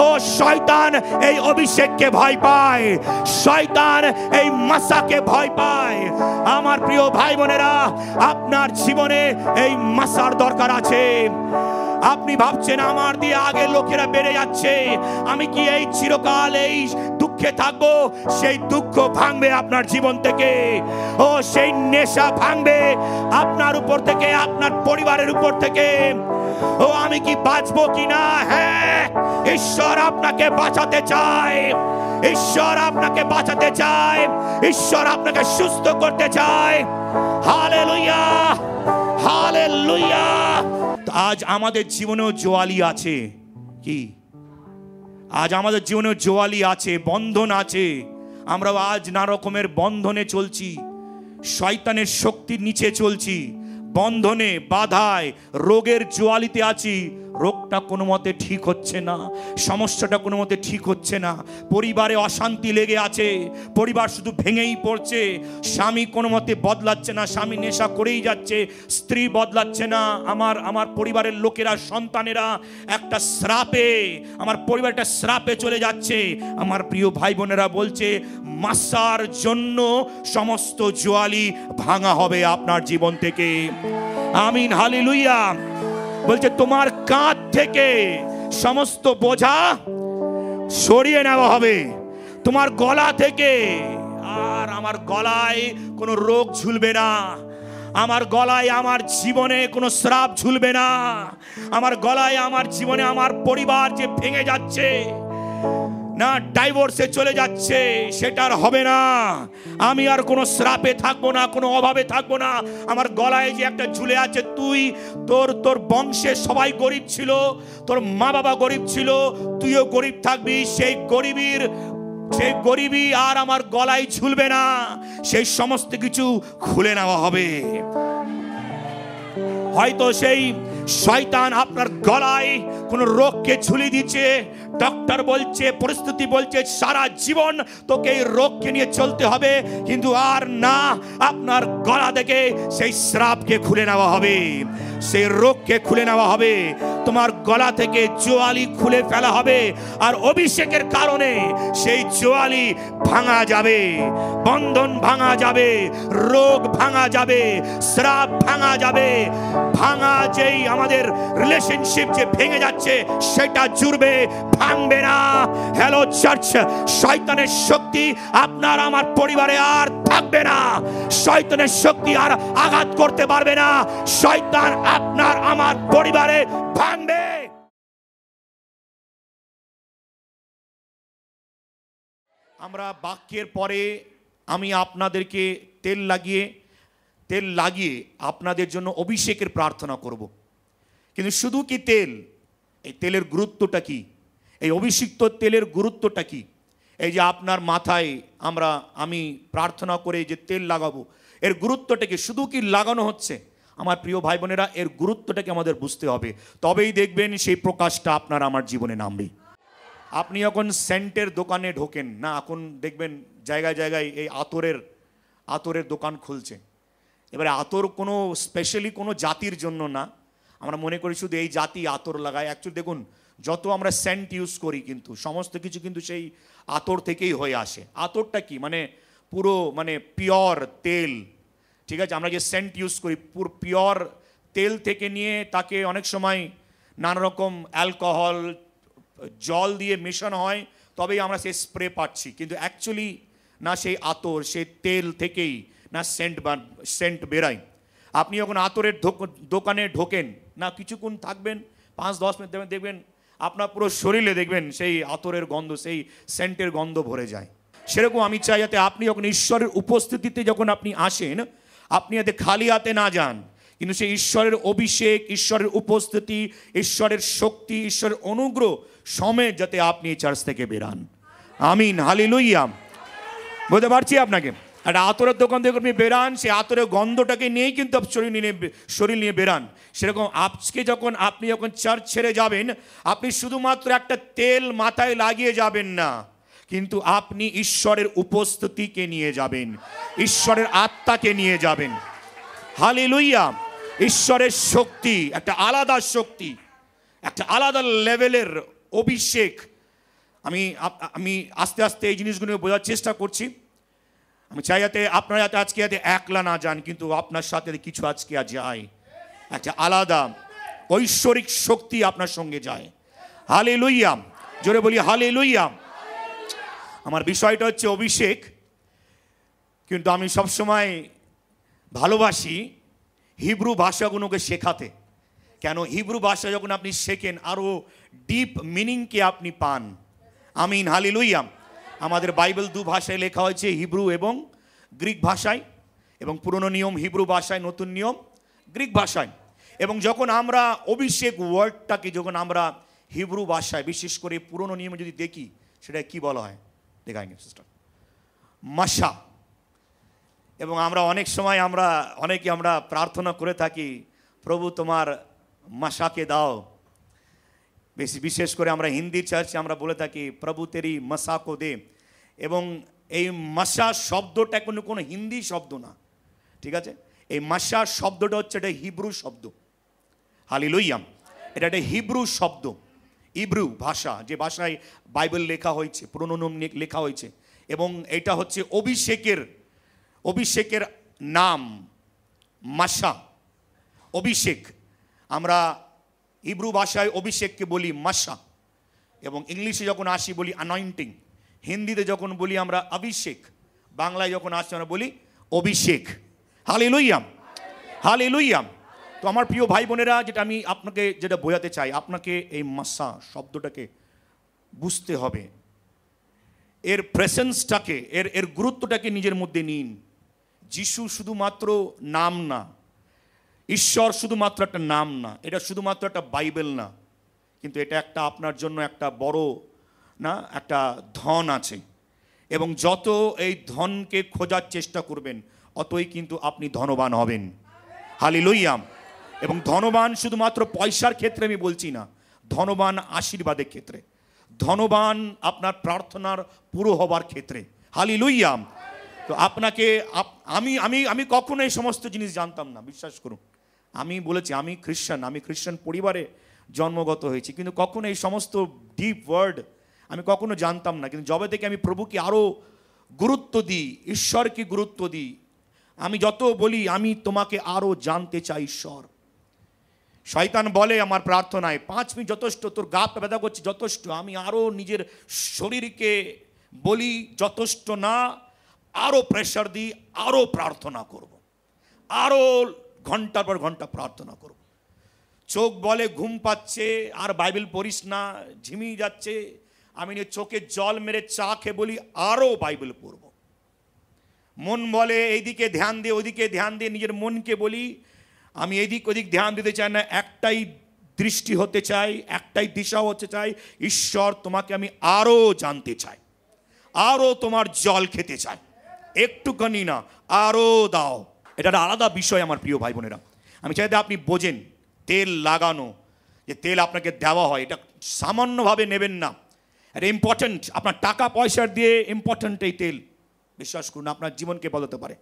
ও শয়তান এই অভিষেককে ভয় পায়, শয়তান এই মাসাকে ভয় পায়। আমার প্রিয় ভাই বোনেরা, আপনার জীবনে এই মাসার দরকার আছে। আপনি ভাবছেন আমার দিয়ে আগে লোকেরা বেড়ে যাচ্ছে, আমি কি এই চিরকাল এই দুঃখে থাকবো? সেই দুঃখ ভাঙবে আপনার জীবন থেকে। ও সেই নেশা ভাঙবে আপনার উপর থেকে, আপনার পরিবারের উপর থেকে। ও আমি কি বাঁচবো কিনা? হ্যাঁ, ঈশ্বর আপনাকে বাঁচাতে চায়, ঈশ্বর আপনাকে বাঁচাতে চায়, ঈশ্বর আপনাকে সুস্থ করতে চায়। Hallelujah, hallelujah. আজ আমাদের জীবনেও জোয়ালি আছে। কি আজ আমাদের জীবনেও জোয়ালি আছে, বন্ধন আছে। আমরা আজ নানা রকমের বন্ধনে চলছি, শয়তানের শক্তির নিচে চলছি, বন্ধনে, বাধায়, রোগের জোয়ালিতে আছি। রোগটা কোনো মতে ঠিক হচ্ছে না, সমস্যাটা কোনো মতে ঠিক হচ্ছে না, পরিবারে অশান্তি লেগে আছে, পরিবার শুধু ভেঙেই পড়ছে, স্বামী কোনো মতে বদলাচ্ছে না, স্বামী নেশা করেই যাচ্ছে, স্ত্রী বদলাচ্ছে না, আমার পরিবারের লোকেরা, সন্তানেরা একটা শ্রাপে, আমার পরিবারটা শ্রাপে চলে যাচ্ছে। আমার প্রিয় ভাই বোনেরা বলছে, মাসার জন্য সমস্ত জোয়ালি ভাঙা হবে আপনার জীবন থেকে। আমিন, হালেলুয়া। বলছে তোমার কাঁধ থেকে সমস্ত বোঝা সরিয়ে নেওয়া হবে, তোমার গলা থেকে। আর আমার গলায় কোনো রোগ ঝুলবে না, আমার গলায় আমার জীবনে কোনো শ্রাপ ঝুলবে না, আমার গলায় আমার জীবনে আমার পরিবার যে ভেঙে যাচ্ছে না, ডাইভোর্সে চলে যাচ্ছে, সেটার হবে না। আমি আর কোনো শ্রাপে থাকবো না, কোনো অভাবে থাকবো না। আমার গলায় যে একটা ঝুলে আছে, তুই তোর বংশে সবাই গরিব ছিল, তোর মা বাবা গরিব ছিল, তুইও গরিব থাকবি। সেই গরিবই আর আমার গলায় ঝুলবে না, সেই সমস্ত কিছু খুলে নেওয়া হবে। হয়তো সেই শয়তান আপনার গলায় কোন রোগকে ঝুলিয়ে দিচ্ছে, ডক্টর বলছে, পরিস্থিতি বলছে সারা জীবন তোকে এই রোগকে নিয়ে চলতে হবে, কিন্তু আর না, আপনার গলা থেকে সেই শ্রাপকে খুলে নেওয়া হবে, সেই রোগকে খুলে নেওয়া হবে, তোমার গলা থেকে জোয়ালি খুলে ফেলা হবে। আর অভিষেকের কারণে সেই জোয়ালি ভাঙা যাবে, বন্ধন ভাঙা যাবে, রোগ ভাঙা যাবে, শ্রাপ ভাঙা যাবে। ভাঙা যেই আমাদের রিলেশনশিপ যে ভেঙে যাচ্ছে, সেটা জুড়বে, ভাঙবে না। হ্যালো চার্চ, শয়তানের শক্তি আপনার আমার পরিবারে আর থাকবে না, শয়তানের শক্তি আর আঘাত করতে পারবে না, শয়তান আপনার আমার পরিবারে ভাঙবে। আমরা বাক্যের পরে আমি আপনাদেরকে তেল লাগিয়ে আপনাদের জন্য অভিষেকের প্রার্থনা করব। কিন্তু শুধু কি তেল, এই তেলের গুরুত্বটা কি, এই অভিষিক্ত তেলের গুরুত্বটা কি? এই যে আপনার মাথায় আমি প্রার্থনা করে যে তেল লাগাবো, এর গুরুত্বটাকে শুধু কি লাগানো হচ্ছে? আমার প্রিয় ভাই বোনেরা, এর গুরুত্বটাকে আমাদের বুঝতে হবে, তবেই দেখবেন সেই প্রকাশটা আপনার আমার জীবনে নামবে। আপনি যখন সেন্টের দোকানে ঢোকেন না, এখন দেখবেন জায়গায় জায়গায় এই আতরের দোকান খুলছে। এবারে আতর কোনো স্পেশালি কোনো জাতির জন্য না, আমরা মনে করি শুধু এই জাতি আতর লাগায়। অ্যাকচুয়ালি দেখুন, যত আমরা সেন্ট ইউজ করি কিন্তু সমস্ত কিছু কিন্তু সেই আতর থেকেই হয়ে আসে। আতরটা কি মানে পুরো পিওর তেল, ঠিক আছে? আমরা যে সেন্ট ইউজ করি পুরো পিওর তেল থেকে নিয়ে তাকে অনেক সময় নানা রকম অ্যালকোহল, জল দিয়ে মেশানো হয়, তবেই আমরা সেই স্প্রে পাচ্ছি। কিন্তু অ্যাকচুয়ালি না সেই আতর, সেই তেল থেকেই না সেন্ট বেরায়। আপনি যখন আতরের দোকানে ঢোকেন না, কিছুক্ষণ থাকবেন, 5-10 মিনিট দেখবেন আপনার পুরো শরীরে দেখবেন সেই আতরের গন্ধ, সেই সেন্টের গন্ধ ভরে যায়। সেরকম আমি চাই যাতে আপনি যখন ঈশ্বরের উপস্থিতিতে যখন আপনি আসেন, আপনি যাতে খালি হাতে না যান, কিন্তু সেই ঈশ্বরের অভিষেক, ঈশ্বরের উপস্থিতি, ঈশ্বরের শক্তি, ঈশ্বরের অনুগ্রহ সমেত যাতে আপনি চার্চ থেকে বেরান। আমিন, হালেলুয়া। বলতে পারছি আপনাকে, একটা আতরের দোকান থেকে আপনি বেরান, সেই আতরের গন্ধটাকে নিয়েই কিন্তু শরীর নিয়ে বেরান। সেরকম আজকে আপনি যখন চার্চ ছেড়ে যাবেন, আপনি শুধুমাত্র একটা তেল মাথায় লাগিয়ে যাবেন না, কিন্তু আপনি ঈশ্বরের উপস্থিতিকে নিয়ে যাবেন, ঈশ্বরের আত্মাকে নিয়ে যাবেন। হালেলুয়া। ঈশ্বরের শক্তি একটা আলাদা শক্তি, একটা আলাদা লেভেলের অভিষেক। আমি আমি আস্তে আস্তে এই জিনিসগুলো বোঝার চেষ্টা করছি। আমি চাই যাতে আপনারা যাতে আজকে যাতে একলা না যান, কিন্তু আপনার সাথে কিছু আজকে যায়, একটা আলাদা ঐশ্বরিক শক্তি আপনার সঙ্গে যায়। হালেলুয়া, জোরে বলি হালেলুয়া। আমার বিষয়টা হচ্ছে অভিষেক, কিন্তু আমি সবসময় ভালোবাসি হিব্রু ভাষাগুলোকে শেখাতে। কেন? হিব্রু ভাষা যখন আপনি শেখেন আরও ডিপ মিনিংকে আপনি পান। আমিন, হালেলুয়া। আমাদের বাইবেল দু ভাষায় লেখা হয়েছে, হিব্রু এবং গ্রিক ভাষায়, এবং পুরনো নিয়ম হিব্রু ভাষায়, নতুন নিয়ম গ্রিক ভাষায়। এবং যখন আমরা অভিষেক ওয়ার্ডটাকে যখন আমরা হিব্রু ভাষায়, বিশেষ করে পুরনো নিয়মে যদি দেখি, সেটা কি বলা হয় দেখায়নি সিস্টার, মাশা। এবং আমরা অনেক সময় অনেকে আমরা প্রার্থনা করে থাকি, প্রভু তোমার মাশাকে দাও। বিশেষ করে আমরা হিন্দি চার্চে আমরা বলে থাকি, প্রভু তেরি মশা কো দে। এবং এই মাশা শব্দটা কোনো হিন্দি শব্দ না, ঠিক আছে? এই মাশা শব্দটা হচ্ছে এটা হিব্রু শব্দ। হালেলুয়া, এটা একটা হিব্রু শব্দ, হিব্রু ভাষা, যে ভাষায় বাইবেল লেখা হয়েছে, পুরনো নিয়ম লেখা হয়েছে। এবং এটা হচ্ছে অভিষেকের নাম মাশা, অভিষেক। আমরা হিব্রু ভাষায় অভিষেককে বলি মাশা, এবং ইংলিশে যখন আসি বলি অ্যানয়েন্টিং, হিন্দিতে যখন বলি আমরা অভিষেক, বাংলায় যখন আসি আমরা বলি অভিষেক। Hallelujah, hallelujah. তো আমার প্রিয় ভাই বোনেরা, যেটা আমি আপনাকে যেটা বোঝাতে চাই, আপনাকে এই মাশা শব্দটাকে বুঝতে হবে, এর প্রেসেন্সটাকে, এর গুরুত্বটাকে নিজের মধ্যে নিন। যিশু শুধুমাত্র নাম না, ঈশ্বর শুধুমাত্র একটা নাম না, এটা শুধুমাত্র একটা বাইবেল না, কিন্তু এটা একটা আপনার জন্য একটা বড় না একটা ধন আছে। এবং যত এই ধনকে খোঁজার চেষ্টা করবেন, অতই কিন্তু আপনি ধনবান হবেন। হালেলুয়া। এবং ধনবান শুধুমাত্র পয়সার ক্ষেত্রে আমি বলছি না, ধনবান আশীর্বাদের ক্ষেত্রে, ধনবান আপনার প্রার্থনার পুরো হবার ক্ষেত্রে। হালেলুয়া। তো আপনাকে আমি আমি আমি কখনো এই সমস্ত জিনিস জানতাম না, বিশ্বাস করুন। আমি বলেছি আমি খ্রিস্টান পরিবারে জন্মগত হয়েছি, কিন্তু কখনো এই সমস্ত ডিপ ওয়ার্ড আমি কখনো জানতাম না। কিন্তু যবে থেকে আমি প্রভুকে আরও গুরুত্ব দিই, ঈশ্বরকে গুরুত্ব দিই, আমি যত বলি আমি তোমাকে আরও জানতে চাই ঈশ্বর। শয়তান বলে আমার প্রার্থনায় 5 মিনিট যথেষ্ট, তোর গা ব্যথা করছে যথেষ্ট। আমি আরও নিজের শরীরকে বলি যথেষ্ট না, আরও প্রেশার দিই, আরও প্রার্থনা করব, আরও ঘন্টার পর ঘন্টা প্রার্থনা করব। চোখ বলে ঘুম পাচ্ছে, আর বাইবেল পড়িস না, ঝিমিয়ে যাচ্ছে, আমি চোখে জল মেরে চা খেয়ে বলি আরও বাইবেল পড়ব। মন বলে এইদিকে ধ্যান দিয়ে ওইদিকে ধ্যান দিয়ে, নিজের মনকে বলি আমি এদিক ওদিক ধ্যান দিতে চাই না, একটাই দৃষ্টি হতে চাই, একটাই দিশা হতে চাই, ঈশ্বর তোমাকে আমি আরও জানতে চাই, আরও তোমার জল খেতে চাই, একটুখানি না আরও দাও। এটা একটা আলাদা বিষয় আমার প্রিয় ভাই বোনেরা। আমি চাই আপনি বোঝেন, তেল লাগানো, যে তেল আপনাকে দেওয়া হয়, এটা সামান্যভাবে নেবেন না, এটা ইম্পর্ট্যান্ট। আপনার টাকা পয়সার দিয়ে ইম্পর্ট্যান্ট এই তেল, বিশ্বাস করুন আপনার জীবনকে বদলাতে পারে।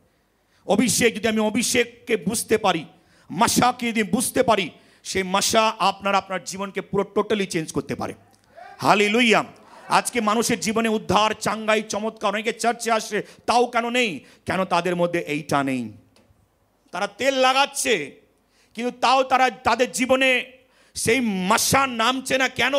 অভিষেক, যদি আমি অভিষেককে বুঝতে পারি, মাশাকে যদি বুঝতে পারি, সেই মাশা আপনার জীবনকে পুরো টোটালি চেঞ্জ করতে পারে। হালেলুয়া। আজকে মানুষের জীবনে উদ্ধার, চাঙ্গাই, চমৎকার, অনেকে চার্চে আসে, তাও কেন নেই? কেন তাদের মধ্যে এইটা নেই? তারা তেল লাগাচ্ছে, কিন্তু তাও তাদের জীবনে সেই মাশা নামছে না। কেন?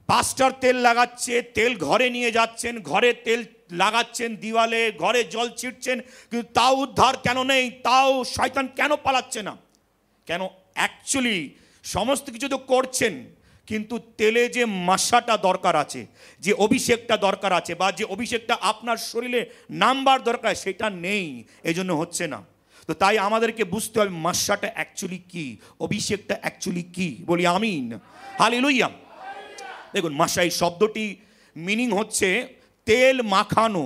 পাস্টার তেল লাগাচ্ছে, তেল ঘরে নিয়ে যাচ্ছেন, ঘরে তেল লাগাচ্ছেন, দিওয়ালে ঘরে জল ছিটছেন, কিন্তু তাও উদ্ধার কেন নেই? তাও শয়তান কেন পালাচ্ছে না? কেন? অ্যাকচুয়ালি সমস্ত কিছু তো করছেন, কিন্তু তেলে যে মাশাটা দরকার আছে, যে অভিষেকটা দরকার আছে, বা যে অভিষেকটা আপনার শরীরে নামবার দরকার, সেটা নেই, এজন্য হচ্ছে না। তো তাই আমাদেরকে বুঝতে হবে মাশাটা অ্যাকচুয়ালি কি, অভিষেকটা অ্যাকচুয়ালি কি। বলি আমিন, হালেলুয়া। দেখুন, মাশা এই শব্দটি মিনিং হচ্ছে তেল মাখানো,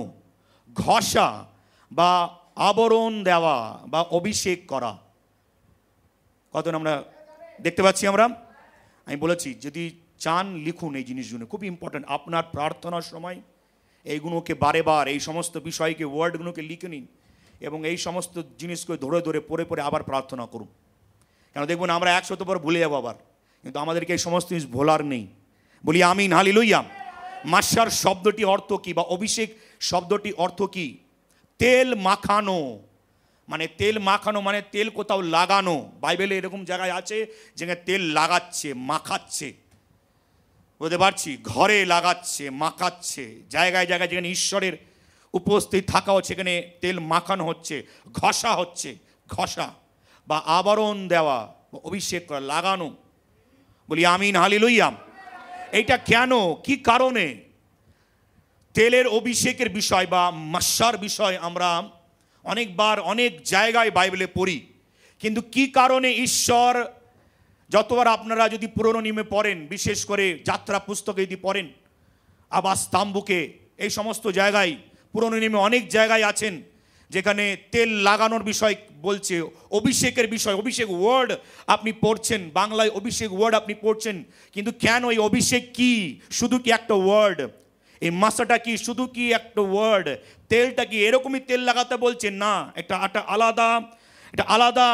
ঘষা বা আবরণ দেওয়া বা অভিষেক করা। কত আমরা দেখতে পাচ্ছি আমরা। আমি বলেছি যদি চান লিখুন এই জিনিসগুলো, খুব ইম্পর্ট্যান্ট। আপনার প্রার্থনার সময় এইগুলোকে বারে বার, এই সমস্ত বিষয়কে, ওয়ার্ডগুলোকে লিখে নিন, এবং এই সমস্ত জিনিসকে ধরে ধরে পড়ে আবার প্রার্থনা করুন। কেন দেখুন, আমরা 100 বার ভুলে যাবো আবার, কিন্তু আমাদেরকে এই সমস্ত জিনিস ভোলার নেই। বলি আমিন, হালেলুয়া। মাসার শব্দটি অর্থ কি, বা অভিষেক শব্দটি অর্থ কি? তেল মাখানো। মানে তেল মাখানো মানে তেল কোথাও লাগানো। বাইবেলে এরকম জায়গায় আছে যেখানে তেল লাগাচ্ছে, মাখাচ্ছে, বুঝতে পারছি, ঘরে লাগাচ্ছে, মাখাচ্ছে, জায়গায় জায়গায় যেখানে ঈশ্বরের উপস্থিত থাকা হচ্ছে সেখানে তেল মাখানো হচ্ছে, ঘষা হচ্ছে, ঘষা বা আবরণ দেওয়া, অভিষেক করা, লাগানো। বলি আমিন, হালেলুয়া। এইটা কেন, কি কারণে? তেলের অভিষেকের বিষয় বা মাসার বিষয় আমরা অনেকবার অনেক জায়গায় বাইবেলে পড়ি, কিন্তু কি কারণে ঈশ্বর, যতবার আপনারা যদি পুরনো নিয়মে পড়েন, বিশেষ করে যাত্রা পুস্তকে যদি পড়েন, আবাস তাম্বুকে, এই সমস্ত জায়গায় পুরনো নিয়মে অনেক জায়গায় আছেন যেখানে তেল লাগানোর বিষয় বলছে, অভিষেকের বিষয়, অভিষেক ওয়ার্ড আপনি পড়ছেন, বাংলায় অভিষেক ওয়ার্ড আপনি পড়ছেন, কিন্তু কেন এই অভিষেক কি? শুধু কি একটা ওয়ার্ড? এই মাসাটা কি শুধু কি একটা ওয়ার্ড? তেলটা কি এরকমই তেল লাগাতে বলছে? না, এটা আলাদা, এটা আলাদা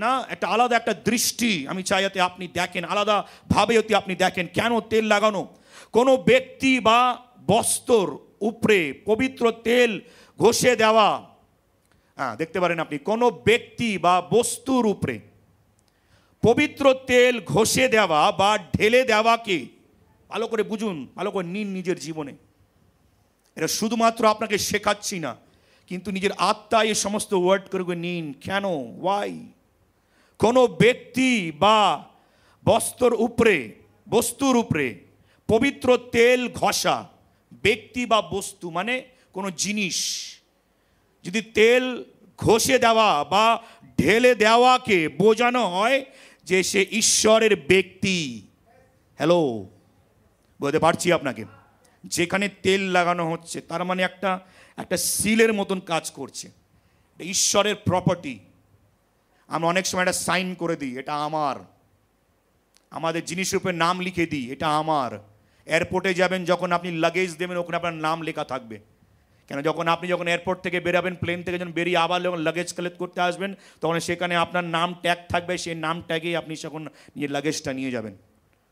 না, একটা আলাদা একটা দৃষ্টি আমি চাই যাতে আপনি দেখেন, আলাদা ভাবে যাতে আপনি দেখেন কেন তেল লাগানো। কোনো ব্যক্তি বা বস্ত্রর উপরে পবিত্র তেল ঘষে দেওয়া, হ্যাঁ দেখতে পারেন আপনি, কোনো ব্যক্তি বা বস্তুর উপরে পবিত্র তেল ঘষে দেওয়া বা ঢেলে দেওয়াকে, ভালো করে বুঝুন, ভালো করে নিন নিজের জীবনে। এটা শুধুমাত্র আপনাকে শেখাচ্ছি না, কিন্তু নিজের আত্মায় এই সমস্ত ওয়ার্ড করে নিন। কেন? ওয়াই? কোনো ব্যক্তি বা বস্তুর উপরে পবিত্র তেল ঘষা, ব্যক্তি বা বস্তু মানে কোনো জিনিস, যদি তেল ঘষে দেওয়া বা ঢেলে দেওয়াকে বোঝানো হয় যে সে ঈশ্বরের ব্যক্তি। হ্যালো, বলতে পারছি আপনাকে, যেখানে তেল লাগানো হচ্ছে তার মানে একটা সিলের মতন কাজ করছে, ঈশ্বরের প্রপার্টি। আমরা অনেক সময় একটা সাইন করে দিই, এটা আমার, আমাদের জিনিসের উপরে নাম লিখে দিই, এটা আমার। এয়ারপোর্টে যাবেন, যখন আপনি লাগেজ দেবেন ওখানে আপনার নাম লেখা থাকবে। কেন? আপনি যখন এয়ারপোর্ট থেকে বেরাবেন, প্লেন থেকে যখন বেরিয়ে আবার যখন লাগেজ কালেক্ট করতে আসবেন, তখন সেখানে আপনার নাম ট্যাগ থাকবে, সেই নাম ট্যাগেই আপনি যখন নিজের লাগেজটা নিয়ে যাবেন।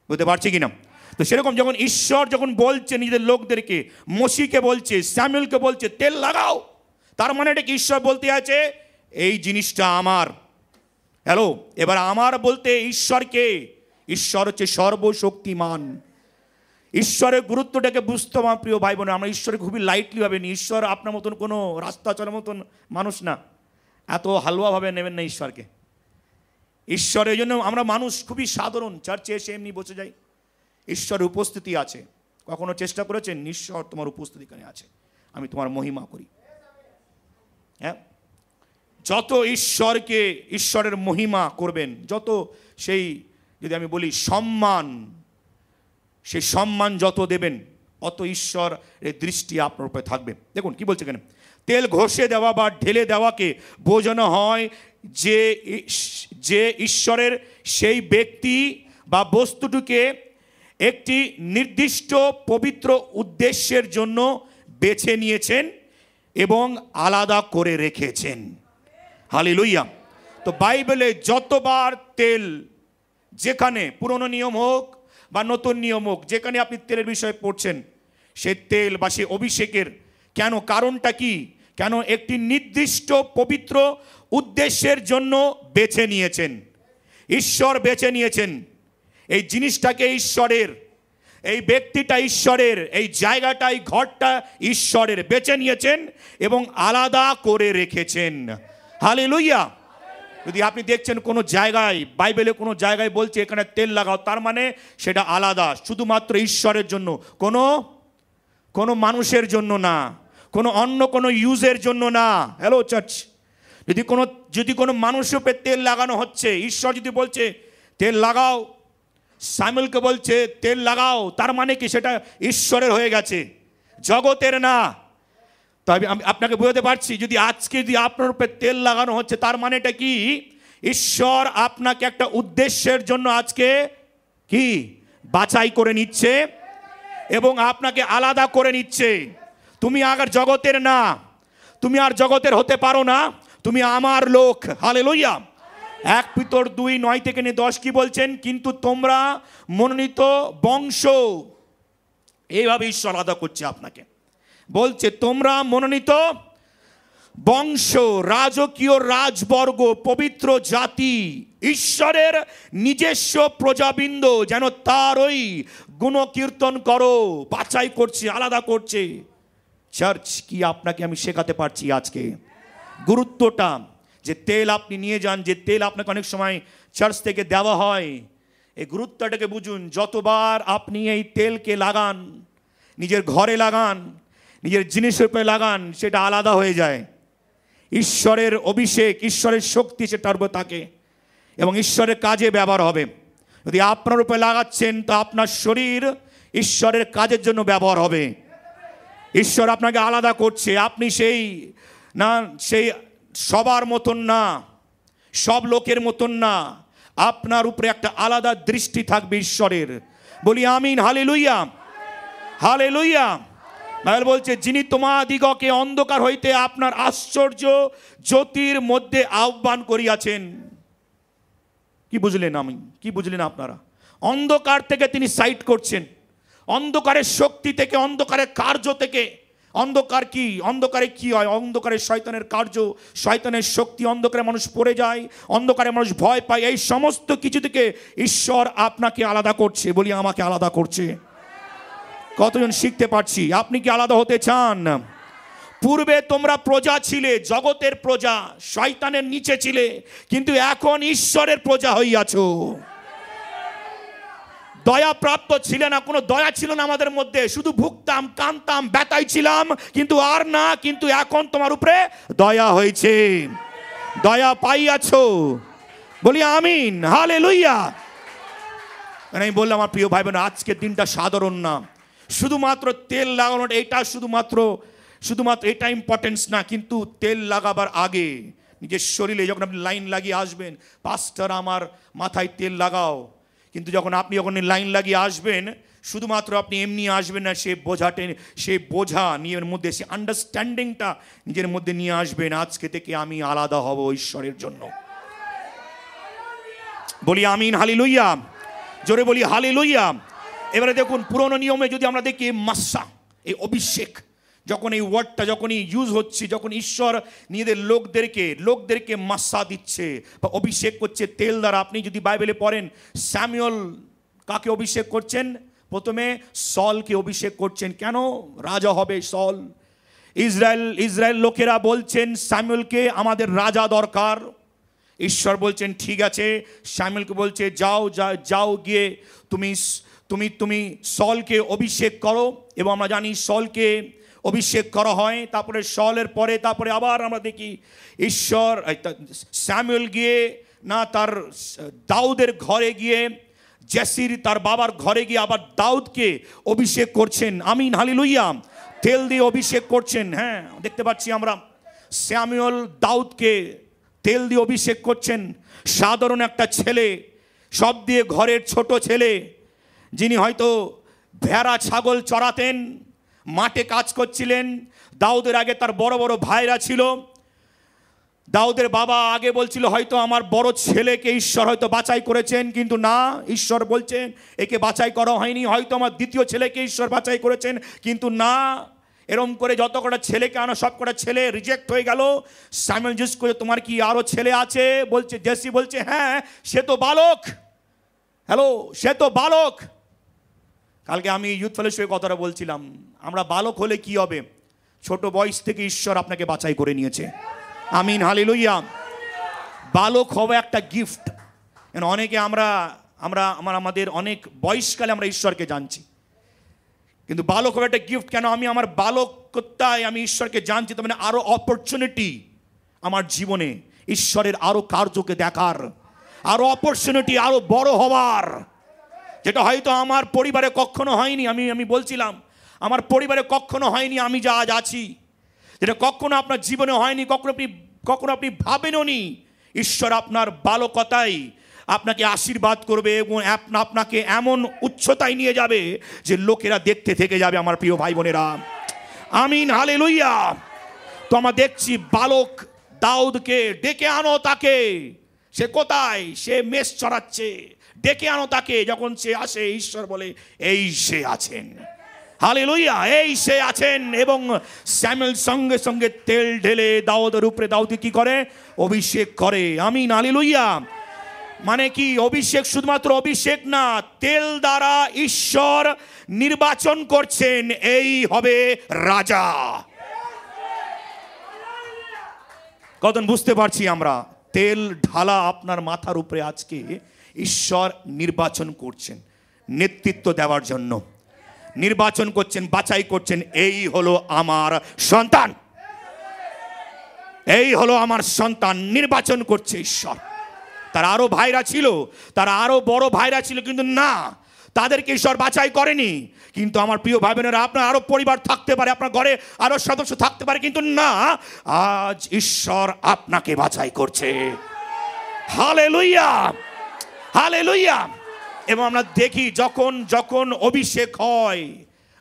বুঝতে পারছি কি না? তো সেরকম যখন ঈশ্বর যখন বলছে নিজেদের লোকদেরকে, মসিকে বলছে, স্যামুয়েলকে বলছে তেল লাগাও, তার মানে এটা কি ঈশ্বর বলতে আছে এই জিনিসটা আমার। হ্যালো, এবার আমার বলতে ঈশ্বরকে, ঈশ্বর হচ্ছে সর্বশক্তিমান। ঈশ্বরের গুরুত্বটাকে বুঝতে আমার প্রিয় ভাই বোন, আমরা ঈশ্বরকে খুবই লাইটলি ভাবে নিই। ঈশ্বর আপনার মতন কোনো রাস্তা চলার মতন মানুষ না, এত হালুয়াভাবে নেবেন না ঈশ্বরকে। ঈশ্বরের জন্য আমরা মানুষ খুবই সাধারণ, চার্চে এসে এমনি বসে যাই। ঈশ্বরের উপস্থিতি আছে। কখনো চেষ্টা করেছেন, ঈশ্বর তোমার উপস্থিতি এখানে আছে, আমি তোমার মহিমা করি। হ্যাঁ, যত ঈশ্বরের মহিমা করবেন, যত সেই, যদি আমি বলি সম্মান, সেই সম্মান যত দেবেন, অত ঈশ্বরের দৃষ্টি আপনার উপরে থাকবে। দেখুন কি বলছে এখানে, তেল ঘষে দেওয়া বা ঢেলে দেওয়াকে বোঝানো হয় যে ঈশ্বরের সেই ব্যক্তি বা বস্তুটিকে একটি নির্দিষ্ট পবিত্র উদ্দেশ্যের জন্য বেছে নিয়েছেন এবং আলাদা করে রেখেছেন। হালেলুয়া। তো বাইবেলে যতবার তেল, যেখানে পুরনো নিয়ম হোক বা নতুন নিয়ম হোক, যেখানে আপনি তেলের বিষয়ে পড়ছেন, সে তেল বা সে অভিষেকের কেন, কারণটা কি, কেন একটি নির্দিষ্ট পবিত্র উদ্দেশ্যের জন্য বেছে নিয়েছেন। ঈশ্বর বেছে নিয়েছেন এই জিনিসটাকে, ঈশ্বরের, এই ব্যক্তিটা ঈশ্বরের, এই জায়গাটা, এই ঘরটা ঈশ্বরের, বেছে নিয়েছেন এবং আলাদা করে রেখেছেন। হালেলুয়া। যদি আপনি দেখছেন কোনো জায়গায়, বাইবেলে কোনো জায়গায় বলছে এখানে তেল লাগাও, তার মানে সেটা আলাদা, শুধুমাত্র ঈশ্বরের জন্য, কোনো মানুষের জন্য না, কোনো অন্য কোনো ইউজের জন্য না। হ্যালো চার্চ, যদি কোনো মানুষের উপরে তেল লাগানো হচ্ছে, ঈশ্বর যদি বলছে তেল লাগাও, স্যামুয়েলকে বলছে তেল লাগাও, তার মানে কি সেটা ঈশ্বরের হয়ে গেছে, জগতের না। তবে আমি আপনাকে বোঝাতে পারছি, যদি আজকে যদি আপনার উপরে তেল লাগানো হচ্ছে, তার মানে এটা কি, ঈশ্বর আপনাকে একটা উদ্দেশ্যের জন্য আজকে কি বাছাই করে নিচ্ছে এবং আপনাকে আলাদা করে নিচ্ছে। তুমি আর জগতের না, তুমি আর জগতের হতে পারো না, তুমি আমার লোক। হালেলুয়া। 1 পিতর 2:9-10 কি বলছেন, কিন্তু তোমরা মনোনীত বংশ, এইভাবে ঈশ্বর আলাদা করছে আপনাকে, বলছে তোমরা মনোনীত বংশ, রাজকীয় রাজবর্গ, পবিত্র জাতি, ঈশ্বরের নিজস্ব প্রজাবৃন্দ, যেন তার ওই গুণকীর্তন করো। বাছাই করছে, আলাদা করছে। চার্চ কি আপনাকে আমি শেখাতে পারছি আজকে গুরুত্বটা, যে তেল আপনি নিয়ে যান, যে তেল আপনাকে অনেক সময় চার্চ থেকে দেওয়া হয়, এই গুরুত্বটাকে বুঝুন। যতবার আপনি এই তেলকে লাগান, নিজের ঘরে লাগান, নিজের জিনিসের উপরে লাগান, সেটা আলাদা হয়ে যায়। ঈশ্বরের অভিষেক, ঈশ্বরের শক্তি সেটার উপর থাকে এবং ঈশ্বরের কাজে ব্যবহার হবে। যদি আপনার উপরে লাগাচ্ছেন, তো আপনার শরীর ঈশ্বরের কাজের জন্য ব্যবহার হবে। ঈশ্বর আপনাকে আলাদা করছে। আপনি সেই সবার মতন না, সব লোকের মতন না। আপনার উপরে একটা আলাদা দৃষ্টি থাকবে ঈশ্বরের। বলি আমিন, হালেলুয়া, হালেলুয়া। বাইবেল বলছে, যিনি তোমাদিগকে অন্ধকার হইতে আপনার আশ্চর্য জ্যোতির মধ্যে আহ্বান করিয়াছেন। কি বুঝলেন? আমি কি বুঝলেন আপনারা? অন্ধকার থেকে তিনি সাইড করছেন, অন্ধকারের শক্তি থেকে, অন্ধকারের কার্য থেকে। অন্ধকার কি? অন্ধকারে কি হয়? অন্ধকারে শয়তানের কার্য, শয়তানের শক্তি। অন্ধকারে মানুষ পড়ে যায়, অন্ধকারে মানুষ ভয় পায়। এই সমস্ত কিছু থেকে ঈশ্বর আপনাকে আলাদা করছে। বলি আমাকে আলাদা করছে। কতজন শিখতে পারছি? আপনি কি আলাদা হতে চান? পূর্বে তোমরা প্রজা ছিলে, জগতের প্রজা, শয়তানের নিচে ছিলে, কিন্তু এখন ঈশ্বরের প্রজা হইয়াছো। দয়া প্রাপ্ত ছিলে না, কোনো দয়া ছিল না আমাদের মধ্যে, শুধু ভুগতাম, কাঁদতাম, ব্যথায় ছিলাম, কিন্তু আর না। কিন্তু এখন তোমার উপরে দয়া হয়েছে, দয়া পাইয়াছো। বলি আমিন, হালেলুয়া। আমি বললাম আমার প্রিয় ভাই বোন, আজকের দিনটা সাধারণ না। শুধুমাত্র তেল লাগানোটা, এটা শুধুমাত্র এটা ইম্পর্টেন্স না। কিন্তু তেল লাগাবার আগে নিজের শরীরে যখন আপনি লাইন লাগিয়ে আসবেন, পাস্টার আমার মাথায় তেল লাগাও, কিন্তু যখন লাইন লাগিয়ে আসবেন, শুধুমাত্র আপনি এমনি আসবেন না, সেই বোঝা নিজের মধ্যে, সে আন্ডারস্ট্যান্ডিংটা নিজের মধ্যে নিয়ে আসবেন। আজকে থেকে আমি আলাদা হব ঈশ্বরের জন্য। বলি আমিন, হালেলুয়া। জোরে বলি হালেলুয়া। এবারে দেখুন, পুরনো নিয়মে যদি আমরা দেখি মাসা, এই অভিষেক, যখন এই ওয়ার্ডটা যখনই ইউজ হচ্ছে, যখন ঈশ্বর নিজেদের লোকদেরকে মাসা দিচ্ছে বা অভিষেক করছে তেল দ্বারা। আপনি যদি বাইবেলে পড়েন, স্যামুয়েল কাকে অভিষেক করছেন? প্রথমে সলকে অভিষেক করছেন। কেন? রাজা হবে সল। ইসরায়েল লোকেরা বলছেন স্যামুয়েলকে, আমাদের রাজা দরকার। ঈশ্বর বলছেন ঠিক আছে। স্যামুয়েলকে বলছে যাও গিয়ে তুমি সলকে অভিষেক করো। এবং আমরা জানি সলকে অভিষেক করা হয়। তারপরে সলের পরে তারপরে আবার আমরা দেখি স্যামুয়েল গিয়ে না তার দাউদের ঘরে গিয়ে, জেসির তার বাবার ঘরে গিয়ে আবার দাউদকে অভিষেক করছেন। আমিন, হালেলুয়া। তেল দিয়ে অভিষেক করছেন। হ্যাঁ, দেখতে পাচ্ছি আমরা স্যামুয়েল দাউদকে তেল দিয়ে অভিষেক করছেন। সাধারণ একটা ছেলে, সব দিয়ে ঘরের ছোট ছেলে, যিনি হয়তো ভেড়া ছাগল চড়াতেন, মাঠে কাজ করছিলেন। দাউদের আগে তার বড় বড় ভাইরা ছিল। দাউদের বাবা আগে বলছিল হয়তো আমার বড় ছেলেকে ঈশ্বর হয়তো বাছাই করেছেন, কিন্তু না, ঈশ্বর বলছেন একে বাছাই করা হয়নি। হয়তো আমার দ্বিতীয় ছেলেকে ঈশ্বর বাছাই করেছেন, কিন্তু না। এরম করে যত কটা ছেলেকে আনো, সব কটা ছেলে রিজেক্ট হয়ে গেল। স্যামুয়েল জিজ্ঞেস করে, তোমার কি আরো ছেলে আছে? বলছে, জেসি বলছে, হ্যাঁ, সে তো বালক। হ্যালো, সে তো বালক। কালকে আমি ইউথ ফেলোশিপে কথাটা বলছিলাম, আমরা বালক হলে কি হবে? ছোট বয়স থেকে ঈশ্বর আপনাকে বাছাই করে নিয়েছে। আমিন, হালেলুয়া। বালক হবে একটা গিফট। অনেকে আমাদের অনেক বয়সকালে আমরা ঈশ্বরকে জানছি, কিন্তু বালক হবে একটা গিফট। কেন? আমি আমার বালকতায় আমি ঈশ্বরকে জানছি, তার মানে আরো অপরচুনিটি আমার জীবনে ঈশ্বরের আরো কার্যকে দেখার, আরো অপরচুনিটি, আরো বড় হওয়ার, যেটা হয়তো আমার পরিবারে কখনো হয়নি। আমি বলছিলাম, আমার পরিবারে কখনো হয়নি আমি যা আজ আছি, যেটা কখনো আপনার জীবনে হয়নি, কখনো আপনি ভাবেননি। ঈশ্বর আপনার বালকতায় আপনাকে আশীর্বাদ করবে এবং আপনাকে এমন উচ্চতায় নিয়ে যাবে যে লোকেরা দেখতে থেকে যাবে। আমার প্রিয় ভাই বোনেরা, আমিন, হালেলুয়া। তো আমরা দেখছি বালক দাউদকে ডেকে আনো তাকে। সে কোথায়? সে মেষ চড়াচ্ছে। ডেকে আনো তাকে। যখন সে আসে, ঈশ্বর বলে এই সে আছেন। হালেলুয়া। এই সে আছেন। এবং স্যামুয়েল সঙ্গে সঙ্গে তেল ঢেলে দাউদের উপরে, দাউদ কি করে? অভিষেক করে। আমিন, হালেলুয়া। মানে কি? অভিষেক শুধুমাত্র অভিষেক না, তেল দ্বারা ঈশ্বর নির্বাচন করছেন, এই হবে রাজা। কতজন বুঝতে পারছি আমরা? তেল ঢালা আপনার মাথার উপরে আজকে ঈশ্বর নির্বাচন করছেন, নেতৃত্ব দেওয়ার জন্য নির্বাচন করছেন, বাছাই করছেন। এই হলো আমার সন্তান, এই হলো আমার সন্তান। নির্বাচন করছে ঈশ্বর। তার আরো ভাইরা ছিল, তার আরো বড় ভাইরা ছিল, কিন্তু না, তাদেরকে ঈশ্বর বাছাই করেনি। কিন্তু আমার প্রিয় ভাই বোনেরা, আপনার আরো পরিবার থাকতে পারে, আপনার ঘরে আরো সদস্য থাকতে পারে, কিন্তু না, আজ ঈশ্বর আপনাকে বাছাই করছে। Hallelujah, hallelujah. এবং আমরা দেখি যখন যখন অভিষেক হয়,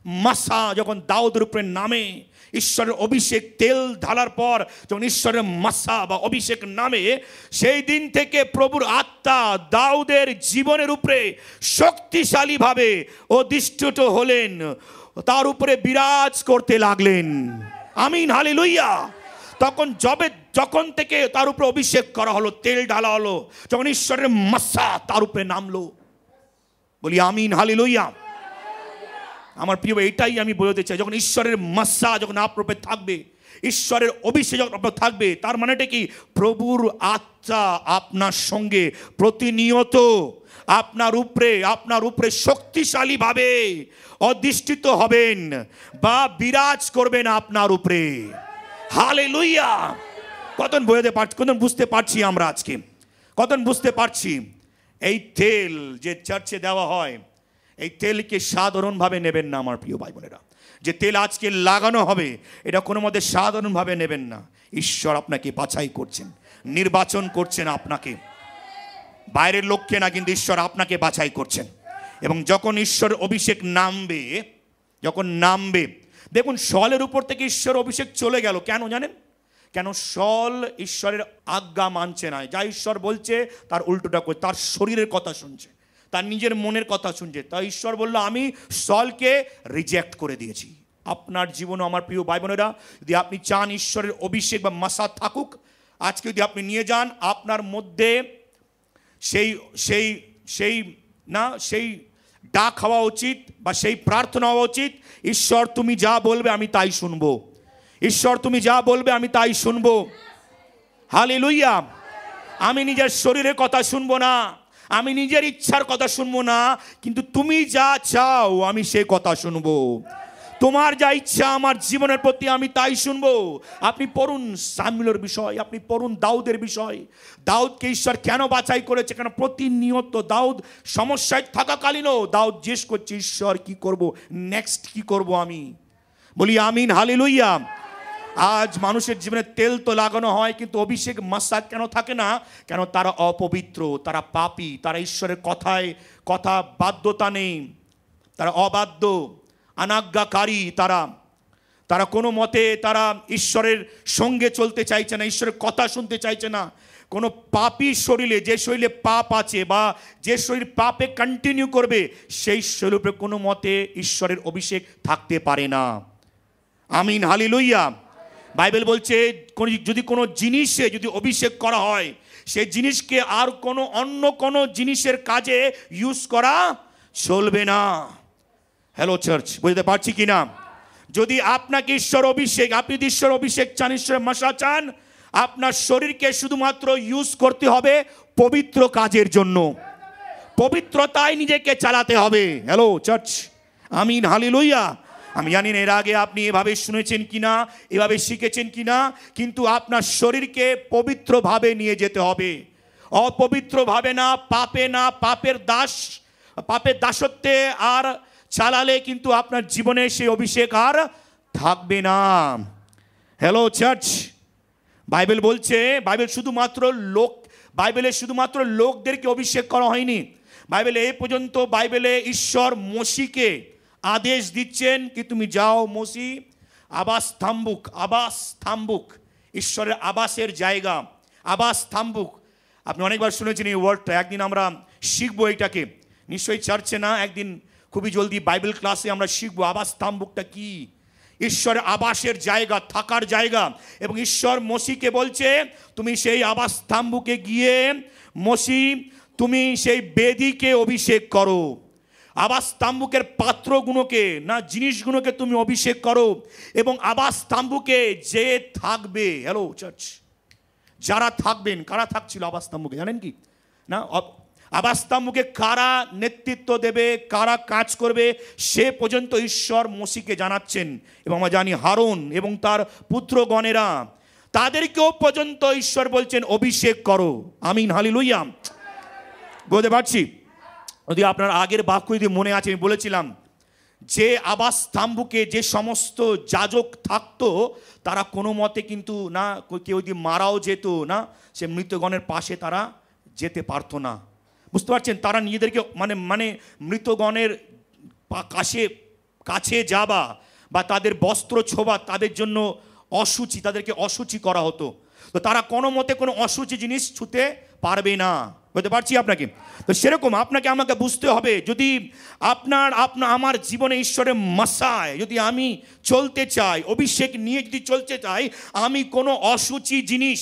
মাসা যখন দাউদের উপরে নামে, ঈশ্বরের অভিষেক তেল ঢালার পর যখন ঈশ্বরের মাসা বা অভিষেক নামে, সেই দিন থেকে প্রভুর আত্মা দাউদের জীবনের উপরে শক্তিশালীভাবে অধিষ্ঠিত হলেন, তার উপরে বিরাজ করতে লাগলেন। আমিন, হালেলুয়া। যখন থেকে তার উপরে অভিষেক করা হলো, তেল ঢালা হলো, যখন ঈশ্বরের মাসা তার উপরে নামলো, বলি আমিন, হালেলুয়া। আমার প্রিয়, এটাই আমি বলতে চাই, যখন ঈশ্বরের মাসা যখন আপনার উপরে থাকবে, ঈশ্বরের অভিষেক যখন আপনার থাকবে, তার মানেটা কি? প্রভুর আত্মা আপনার সঙ্গে প্রতিনিয়ত আপনার উপরে শক্তিশালীভাবে অধিষ্ঠিত হবেন বা বিরাজ করবেন আপনার উপরে। হালেলুয়া। কতজন বুঝতে পারছি আমরা আজকে? কতজন বুঝতে পারছি? এই তেল যে চার্চে দেওয়া হয়, এই তেলকে সাধারণভাবে নেবেন না আমার প্রিয় ভাই বোনেরা। যে তেল আজকে লাগানো হবে, এটা কোনো মতে সাধারণভাবে নেবেন না। ঈশ্বর আপনাকে বাছাই করছেন, নির্বাচন করছেন আপনাকে, বাইরের লোককে না, কিন্তু ঈশ্বর আপনাকে বাছাই করছেন। এবং যখন ঈশ্বরের অভিষেক নামবে, দেখুন শলের উপর থেকে ঈশ্বর অভিষেক চলে গেল। কেন জানেন? কেন? শল ঈশ্বরের আজ্ঞা মানছে না, যা ঈশ্বর বলছে তার উল্টোটা করে, তার শরীরের কথা শুনছে, তার নিজের মনের কথা শুনছে। তাই ঈশ্বর বলল, আমি শলকে রিজেক্ট করে দিয়েছি। আপনার জীবনে আমার প্রিয় ভাই বোনেরা, যদি আপনি চান ঈশ্বরের অভিষেক বা মাসা থাকুক, আজকে যদি আপনি নিয়ে যান, আপনার মধ্যে সেই ডাক হওয়া উচিত বা সেই প্রার্থনা হওয়া উচিত, ঈশ্বর তুমি যা বলবে আমি তাই শুনবো। ঈশ্বর তুমি যা বলবে আমি তাই শুনবো। হালেলুয়া। আমি নিজের শরীরের কথা শুনবো না, আমি নিজের ইচ্ছার কথা শুনবো না, কিন্তু তুমি যা চাও আমি সেই কথা শুনবো। তোমার যা ইচ্ছা আমার জীবনের প্রতি আমি তাই শুনবো। আপনি পড়ুন শামুয়েলের বিষয়, আপনি পড়ুন দাউদের বিষয়। দাউদকে ঈশ্বর কেন বাছাই করেছে? কেন প্রতিনিয়ত দাউদ সমস্যায় থাকাকালীনও দাউদ জিজ্ঞেস করছে, ঈশ্বর কি করব, নেক্সট কি করব আমি? বলি আমিন, হালেলুয়া। আজ মানুষের জীবনে তেল তো লাগানো হয়, কিন্তু অভিষেক মাসা কেন থাকে না? কেন? তারা অপবিত্র, তারা পাপী, তারা ঈশ্বরের কথা বাধ্যতা নেই, তারা অবাধ্য, অনাজ্ঞাকারী, তারা কোনো মতে তারা ঈশ্বরের সঙ্গে চলতে চাইছে না, ঈশ্বরের কথা শুনতে চাইছে না। কোনো পাপী শরীরে, যে শরীরে পাপ আছে বা যে শরীর পাপে কন্টিনিউ করবে, সেই শরীরে কোনো মতে ঈশ্বরের অভিষেক থাকতে পারে না। আমিন, হালেলুয়া। বাইবেল বলছে যদি কোনো জিনিসে যদি অভিষেক করা হয়, সেই জিনিসকে আর অন্য কোনো জিনিসের কাজে ইউজ করা চলবে না। হ্যালো চার্চ, বুঝতে পারছি কি না? যদি আপনাকে ঈশ্বর অভিষেক, আপনি ঈশ্বর অভিষেক চান, ঈশ্বরের মাসা চান, আপনার শরীরকে শুধুমাত্র ইউজ করতে হবে পবিত্র কাজের জন্য, পবিত্রতায় নিজেকে চালাতে হবে। হ্যালো চার্চ, আমিন, হালেলুয়া। আমি জানি না এর আগে আপনি এভাবে শুনেছেন কিনা, এভাবে শিখেছেন কিনা, কিন্তু আপনার শরীরকে পবিত্রভাবে নিয়ে যেতে হবে, অপবিত্রভাবে না, পাপের দাসত্বে আর চালালে কিন্তু আপনার জীবনে সেই অভিষেক আর থাকবে না। হ্যালো চার্চ, বাইবেল বলছে, বাইবেলে শুধুমাত্র লোকদেরকে অভিষেক করা হয়নি। বাইবেলে এই পর্যন্ত ঈশ্বর মোশিকে আদেশ দিচ্ছেন কি তুমি যাও মোশি, আবাস থাম্বুক, ঈশ্বরের আবাসের জায়গা, আবাস থাম্বুক। আপনি অনেকবার শুনেছেন এই ওয়ার্ডটা, একদিন আমরা শিখবো এটাকে নিশ্চয়ই চার্চে না, একদিন খুবই জলদি বাইবেল ক্লাসে আমরা শিখবো আবাস স্তম্ভটা কি, ঈশ্বরের আবাসের জায়গা, থাকার জায়গা। এবং ঈশ্বর মসিকে বলছে তুমি সেই আবাস স্তম্ভকে গিয়ে মসি তুমি সেই বেদীকে অভিষেক করো, আবাস স্তম্ভকের পাত্রগুলোকে না জিনিসগুলোকে তুমি অভিষেক করো। এবং আবাস স্তম্ভকে যে থাকবে, হ্যালো চার্চ, যারা থাকবেন, কারা থাকছিল আবাস স্তম্ভকে জানেন কি না? আবাস স্তম্ভকে কারা নেতৃত্ব দেবে, কারা কাজ করবে, সে পর্যন্ত ঈশ্বর মসিকে জানাচ্ছেন। এবং আমরা জানি হারুন এবং তার পুত্রগণেরা, তাদেরকেও পর্যন্ত ঈশ্বর বলছেন অভিষেক করো। আমিন, হালেলুয়া। বলতে পারছি? যদি আপনার আগের বাক্য যদি মনে আছে, আমি বলেছিলাম যে আবাস স্তম্ভকে যে সমস্ত যাজক থাকতো তারা কোনো মতে কিন্তু না, কেউ যদি মারাও যেত না, সে মৃতগণের পাশে তারা যেতে পারতো না। বুঝতে পারছেন? তারা নিজেদেরকে মানে মৃতগণের কাছে যাওয়া বা তাদের বস্ত্র ছোঁয়া তাদের জন্য অশুচি, তাদেরকে অশুচি করা হতো। তো তারা কোনো মতে কোনো অশুচি জিনিস ছুঁতে পারবে না। বুঝতে পারছি আপনাকে? তো সেরকম আপনাকে আমাকে বুঝতে হবে, যদি আপনার আমার জীবনে ঈশ্বরের মশায় যদি আমি চলতে চাই, অভিষেক নিয়ে যদি চলতে চাই, আমি কোনো অশুচি জিনিস,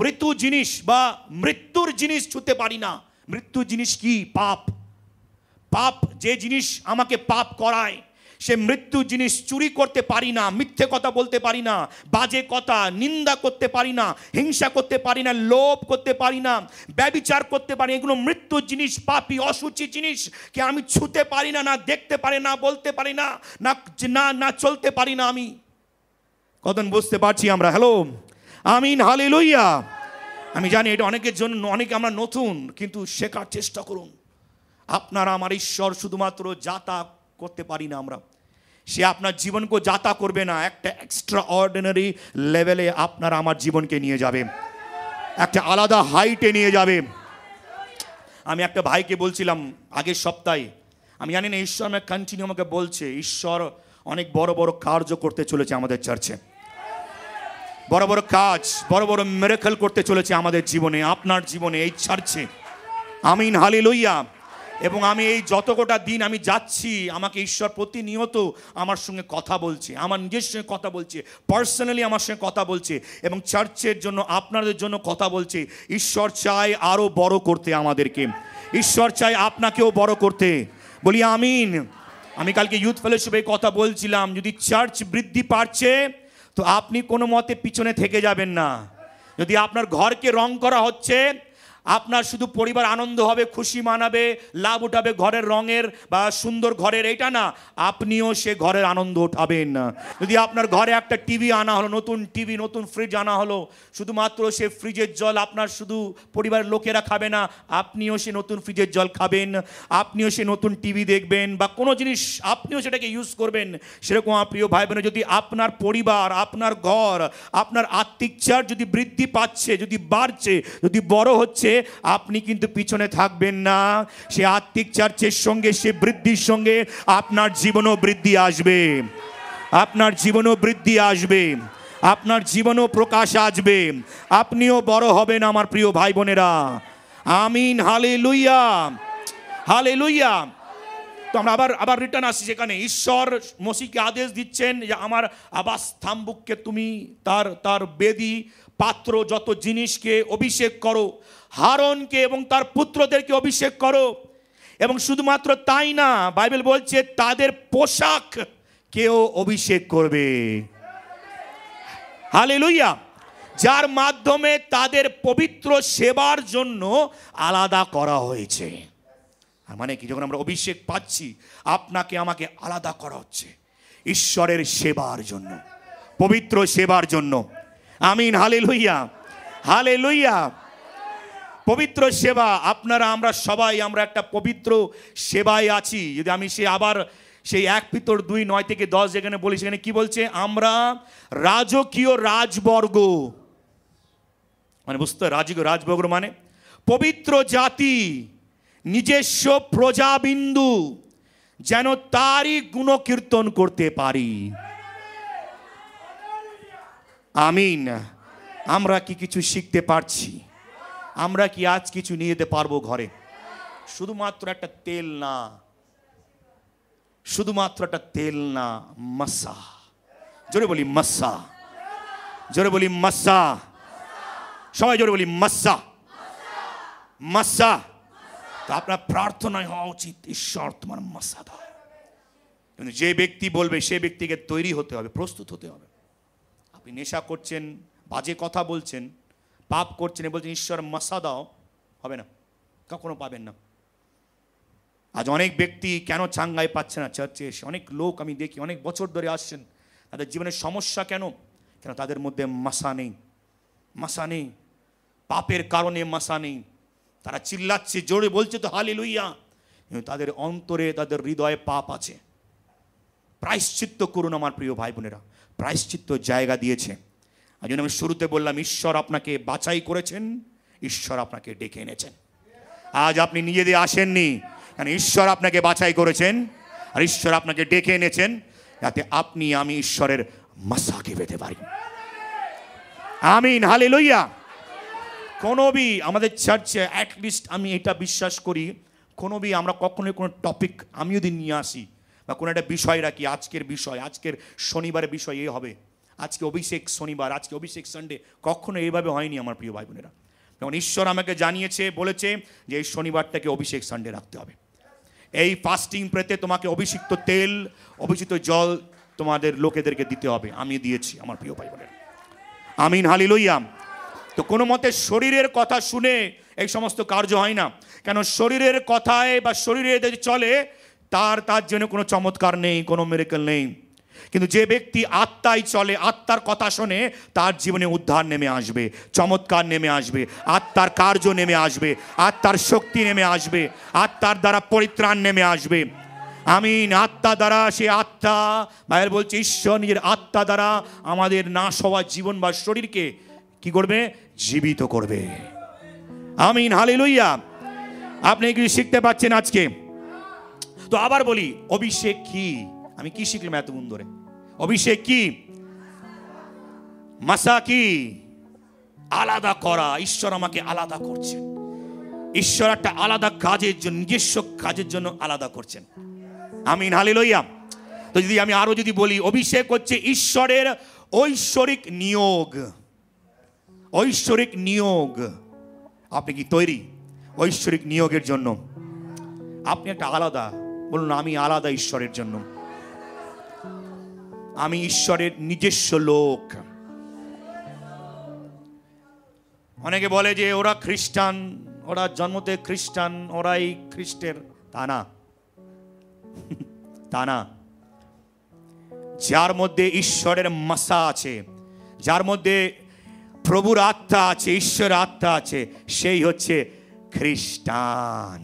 মৃত্যু জিনিস বা মৃত্যুর জিনিস ছুঁতে পারি না। মৃত্যু জিনিস কি? পাপ। পাপ যে জিনিস আমাকে পাপ করায়, সে মৃত্যু জিনিস। চুরি করতে পারি না, মিথ্যে কথা বলতে পারি না, বাজে কথা নিন্দা করতে পারি না, হিংসা করতে পারি না, লোভ করতে পারি না, ব্যভিচার করতে পারি। এগুলো মৃত্যু জিনিস, পাপী অশুচি জিনিস কে আমি ছুঁতে পারি না, না দেখতে পারি না, বলতে পারি না, না চলতে পারি না আমি। কতক্ষণ বুঝতে পারছি আমরা? হ্যালো, আমিন, হালেলুয়া। আমি জানি এটা অনেকের জন্য, অনেকে আমরা নতুন, কিন্তু শেখার চেষ্টা করুন। আপনারা আমার ঈশ্বর শুধুমাত্র যাতা করতে পারি না আমরা, সে আপনার জীবনকে যাতা করবে না, একটা এক্সট্রা অর্ডিনারি লেভেলে আপনার আমার জীবনকে নিয়ে যাবে, একটা আলাদা হাইটে নিয়ে যাবে। আমি একটা ভাইকে বলছিলাম আগের সপ্তাহে, আমি জানি না ঈশ্বর আমাকে কন্টিনিউ আমাকে বলছে, ঈশ্বর অনেক বড় বড় কার্য করতে চলেছে আমাদের চার্চে, বড় বড় কাজ, বড় বড় মিরাকল করতে চলেছে আমাদের জীবনে, আপনার জীবনে, এই চার্চে। আমিন, হালেলুয়া। এবং আমি এই যত গোটা দিন আমি যাচ্ছি, আমাকে ঈশ্বর প্রতিনিয়ত আমার সঙ্গে কথা বলছে, আমার নিজের সঙ্গে কথা বলছে, পার্সোনালি আমার সঙ্গে কথা বলছে, এবং চার্চের জন্য আপনাদের জন্য কথা বলছে। ঈশ্বর চায় আরও বড় করতে আমাদেরকে, ঈশ্বর চায় আপনাকেও বড় করতে। বলি আমিন। আমি কালকে ইউথ ফেলোশিপে কথা বলছিলাম, যদি চার্চ বৃদ্ধি পাচ্ছে তো আপনি কোনো মতে পিছনে থেকে যাবেন না। যদি আপনার ঘরকে রং করা হচ্ছে, আপনার শুধু পরিবার আনন্দ হবে, খুশি মানাবে, লাভ উঠাবে ঘরের রঙের বা সুন্দর ঘরের, এটা না, আপনিও সে ঘরের আনন্দ উঠাবেন না। যদি আপনার ঘরে একটা টিভি আনা হলো, নতুন টিভি, নতুন ফ্রিজ আনা হলো, শুধুমাত্র সে ফ্রিজের জল আপনার শুধু পরিবারের লোকেরা খাবে না, আপনিও সে নতুন ফ্রিজের জল খাবেন, আপনিও সে নতুন টিভি দেখবেন, বা কোনো জিনিস আপনিও সেটাকে ইউজ করবেন। সেরকম প্রিয় ভাই বোন, যদি আপনার পরিবার, আপনার ঘর, আপনার আত্মিক চার্চ যদি বৃদ্ধি পাচ্ছে, যদি বাড়ছে, যদি বড় হচ্ছে, আপনি কিন্তু পিছনে থাকবেন না। সে আত্মিক চার্চের সঙ্গে, সে বৃদ্ধির সঙ্গে আপনার জীবনও বৃদ্ধি আসবে, আপনার জীবনও বৃদ্ধি আসবে, আপনার জীবনও প্রকাশ আসবে, আপনিও বড় হবেন আমার প্রিয় ভাই বোনেরা। আমিন, হালেলুয়া, হালেলুয়া। তো আমরা আবার রিটার্ন আসছি সেখানে। ঈশ্বর মসিকে আদেশ দিচ্ছেন যে আমার আবাস স্তম্ভকে তুমি তার বেদী, পাত্র, যত জিনিসকে অভিষেক করো, হারনকে এবং তার পুত্রদেরকে অভিষেক করো। এবং শুধুমাত্র তাই না, বাইবেল বলছে তাদের পোশাক কেউ অভিষেক করবে। হালেলুয়া। যার মাধ্যমে তাদের পবিত্র সেবার জন্য আলাদা করা হয়েছে। মানে কি, যখন আমরা অভিষেক পাচ্ছি, আপনাকে আমাকে আলাদা করা হচ্ছে ঈশ্বরের সেবার জন্য, পবিত্র সেবার জন্য। আমিন, হালেলুয়া, হালেলুয়া। পবিত্র সেবা, আপনারা আমরা সবাই আমরা একটা পবিত্র সেবায় আছি। যদি আমি সেই 1 পিতর 2:9 থেকে 10 যেখানে বলি, সেখানে কি বলছে? আমরা রাজকীয় রাজবর্গ, মানে বুঝতে, রাজকীয় রাজবর্গ মানে পবিত্র জাতি, নিজস্ব প্রজাবিন্দু, যেন তারই গুণকীর্তন করতে পারি। আমিন। আমরা কি কিছু শিখতে পারছি? আমরা কি আজ কিছু নিয়ে যেতে পারবো ঘরে? শুধুমাত্র একটা তেল না, শুধুমাত্র একটা তেল না, মাসা। জোরে বলি মাসা, জোরে বলি মাসা, সবাই জোরে বলি মাসা, মাসা। তো আপনার প্রার্থনায় হওয়া উচিত, ঈশ্বর তোমার মাসা দাও। কিন্তু যে ব্যক্তি বলবে সে ব্যক্তিকে তৈরি হতে হবে, প্রস্তুত হতে হবে। আপনি নেশা করছেন, বাজে কথা বলছেন, পাপ করছেন, বলছেন ঈশ্বর মাসা দাও, হবে না, কখনো পাবেন না। আজ অনেক ব্যক্তি কেন চাঙ্গাই পাচ্ছে না চার্চে এসে? অনেক লোক আমি দেখি অনেক বছর ধরে আসছেন, তাদের জীবনের সমস্যা কেন? কেন তাদের মধ্যে মাসা নেই, মাসা নেই, পাপের কারণে মাসা নেই। তারা চিল্লাচ্ছে, জোরে বলছে তো হালেলুয়া, কিন্তু তাদের অন্তরে, তাদের হৃদয়ে পাপ আছে। প্রায়শ্চিত্ত করুন আমার প্রিয় ভাই বোনেরা, প্রায়শ্চিত্ত জায়গা দিয়েছে। আর জন্য আমি শুরুতে বললাম, ঈশ্বর আপনাকে বাছাই করেছেন, ঈশ্বর আপনাকে ডেকে এনেছেন। আজ আপনি নিজে দিয়ে আসেননি, কারণ ঈশ্বর আপনাকে বাছাই করেছেন আর ঈশ্বর আপনাকে ডেকে এনেছেন, যাতে আপনি আমি ঈশ্বরের মাসাকে পেতে পারি। আমিন, হালেলুয়া। আমাদের চার্চে অ্যাটলিস্ট আমি এটা বিশ্বাস করি, আমরা কখনোই কোনো টপিক আমি যদি নিয়ে আসি বা কোনো একটা বিষয় রাখি, আজকের বিষয়, আজকের শনিবারের বিষয় এই হবে, আজকে অভিষেক শনিবার, আজকে অভিষেক সানডে, কখনো এইভাবে হয়নি আমার প্রিয় ভাই বোনেরা। যেমন ঈশ্বর আমাকে জানিয়েছে, বলেছে যে এই শনিবারটাকে অভিষেক সানডে রাখতে হবে। এই ফাস্টিং প্রেতে তোমাকে অভিষিক্ত তেল, অভিষিক্ত জল তোমাদের লোকেদেরকে দিতে হবে। আমি দিয়েছি আমার প্রিয় ভাই বোনেরা। আমিন, হালেলুয়া। তো কোনো মতে শরীরের কথা শুনে এই সমস্ত কার্য হয় না। কেন? শরীরের কথায় বা শরীরে চলে তার জন্য কোনো চমৎকার নেই, কোনো মিরাকল নেই। কিন্তু যে ব্যক্তি আত্মায় চলে, আত্মার কথা শোনে, তার জীবনে উদ্ধার নেমে আসবে, চমৎকার নেমে আসবে, আত্মার কার্য নেমে আসবে, আত্মার শক্তি নেমে আসবে, আত্মার দ্বারা পরিত্রাণ নেমে আসবে। আমিন। আত্মা দ্বারা, সে আত্মা, বাইবেল বলছে ঈশ্বর নিজের আত্মা দ্বারা আমাদের নাশ হওয়া জীবন বা শরীরকে কি করবে? জীবিত করবে। আমিন, হালেলুয়া। আপনি কি শিখতে পাচ্ছেন আজকে? তো আবার বলি, অভিষেক কি? আমি কি শিখলাম এতক্ষণ ধরে? অভিষেক কি? মাসা কি? আলাদা করা। ঈশ্বর আমাকে আলাদা করছেন, ঈশ্বর একটা আলাদা কাজের জন্য, নিজস্ব কাজের জন্য আলাদা করছেন। আমিন, হালেলুয়া। তো যদি আমি আরো যদি বলি, অভিষেক হচ্ছে ঈশ্বরের ঐশ্বরিক নিয়োগ। ঐশ্বরিক নিয়োগ। আপনি কি তৈরি ঐশ্বরিক নিয়োগের জন্য? আপনি একটা আলাদা, বলুন আমি আলাদা ঈশ্বরের জন্য, আমি ঈশ্বরের নিজস্ব লোক। অনেকে বলে যে ওরা খ্রিস্টান, ওরা জন্মতে খ্রিস্টান, ওরাই খ্রিস্টের। তা না, তা না। যার মধ্যে ঈশ্বরের মাসা আছে, যার মধ্যে প্রভুর আত্মা আছে, ঈশ্বরের আত্মা আছে, সেই হচ্ছে খ্রিস্টান।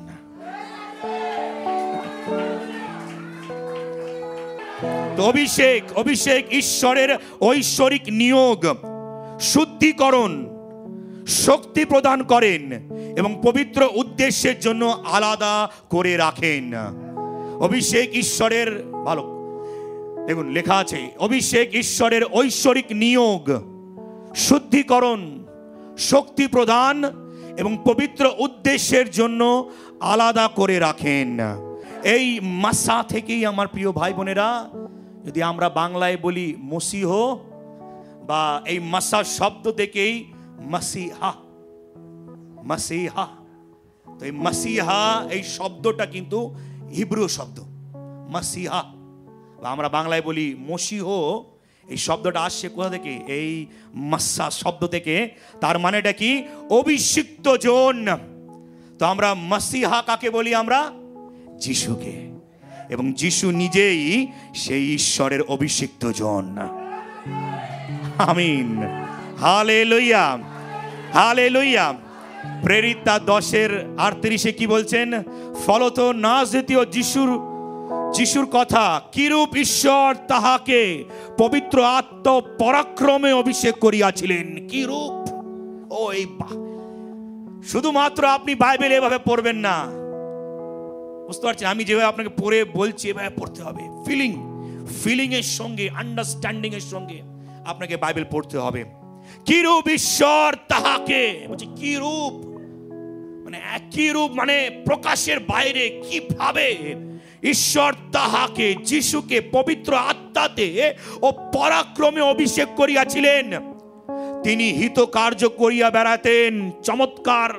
অভিষেক ঈশ্বরের ঐশ্বরিক নিয়োগ, শুদ্ধিকরণ, শক্তি প্রদান করেন এবং পবিত্র উদ্দেশ্যের জন্য আলাদা করে রাখেন। অভিষেক ঈশ্বরের, ভালো দেখুন লেখা আছে, অভিষেক ঈশ্বরের ঐশ্বরিক নিয়োগ, শুদ্ধিকরণ, শক্তি প্রদান এবং পবিত্র উদ্দেশ্যের জন্য আলাদা করে রাখেন। এই মাসা থেকেই আমার প্রিয় ভাই বোনেরা, যদি আমরা বাংলায় বলি মসিহ, বা এই মাসা শব্দ থেকেই মাসিহা, মাসিহা। তো এই মাসিহা এই শব্দটা কিন্তু হিব্রু শব্দ, মাসিহা, বা আমরা বাংলায় বলি মসিহ। এই শব্দটা আসছে কোথা থেকে? এই মাসা শব্দ থেকে। তার মানেটা কি? অভিষিক্ত জন। তো আমরা মাসিহা কাকে বলি? আমরা যিশুকে। এবং যিশু নিজেই সেই ঈশ্বরের অভিষিক্ত জন। আমিন, হালেলুয়া, হালেলুয়া। প্রেরিত 10:38 কি বলছেন? ফলত নাজরেতীয় যিশুর কথা, কিরূপ ঈশ্বর তাহাকে পবিত্র আত্মা পরাক্রমে অভিষেক করিয়াছিলেন। কিরূপ! ও এই শুধুমাত্র আপনি বাইবেল এভাবে পড়বেন না, বুঝতে পারছেন? আমি যেভাবে আপনাকে পড়ে বলছি এভাবে পড়তে হবে। ফিলিং এর সঙ্গে, আন্ডারস্ট্যান্ডিং এর সঙ্গে আপনাকে বাইবেল পড়তে হবে। কিরূপ ঈশ্বর তাহাকে, বলছে কিরূপ, মানে একই রূপ, মানে প্রকাশের বাইরে কিভাবে ঈশ্বর তাহাকে, যিশুকে পবিত্র আত্মাতে ও পরাক্রমে অভিষেক করিয়াছিলেন। তিনি হিত কার্য করিয়া বেড়াতেন, চমৎকার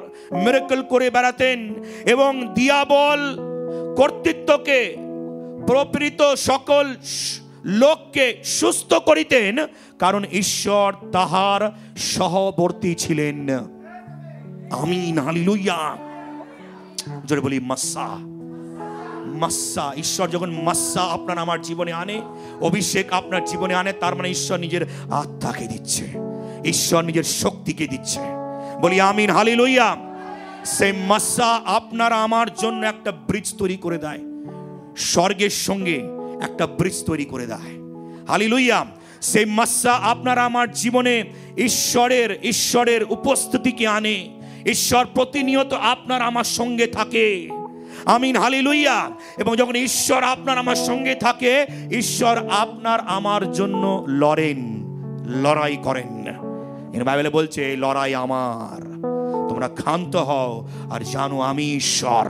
মিরাকল করে বেড়াতেন এবং দিয়াবল কর্তৃত্বকে প্রপীড়িত সকল লোককে সুস্থ করিতেন, কারণ ঈশ্বর তাহার সহবর্তী ছিলেন। আমিন, হালেলুয়া। জোরে বলি মাসা। মাসা, ঈশ্বর যখন মাসা আপনার আমার জীবনে আনে, অভিষেক আপনার জীবনে আনে, তার মানে ঈশ্বর নিজের আত্মাকে দিচ্ছে, ঈশ্বর নিজের শক্তিকে দিচ্ছে। বলি আমিন, হালেলুয়া। সেই মাসা আপনার আমার জন্য একটা ব্রিজ তৈরি করে দেয়, স্বর্গের সঙ্গে একটা ব্রিজ তৈরি করে দেয়। হালেলুয়া। সেই মাসা আপনার আমার জীবনে ঈশ্বরের উপস্থিতিকে আনে। ঈশ্বর প্রতিনিয়ত আপনার আমার সঙ্গে থাকে। আমিন, হালেলুয়া। এবং যখন ঈশ্বর আপনার আমার সঙ্গে থাকে, ঈশ্বর আপনার আমার জন্য লড়াই করেন। বাইবেলে বলছে এই লড়াই আমার, তোমরা ক্ষান্ত হও আর জানো আমি ঈশ্বর।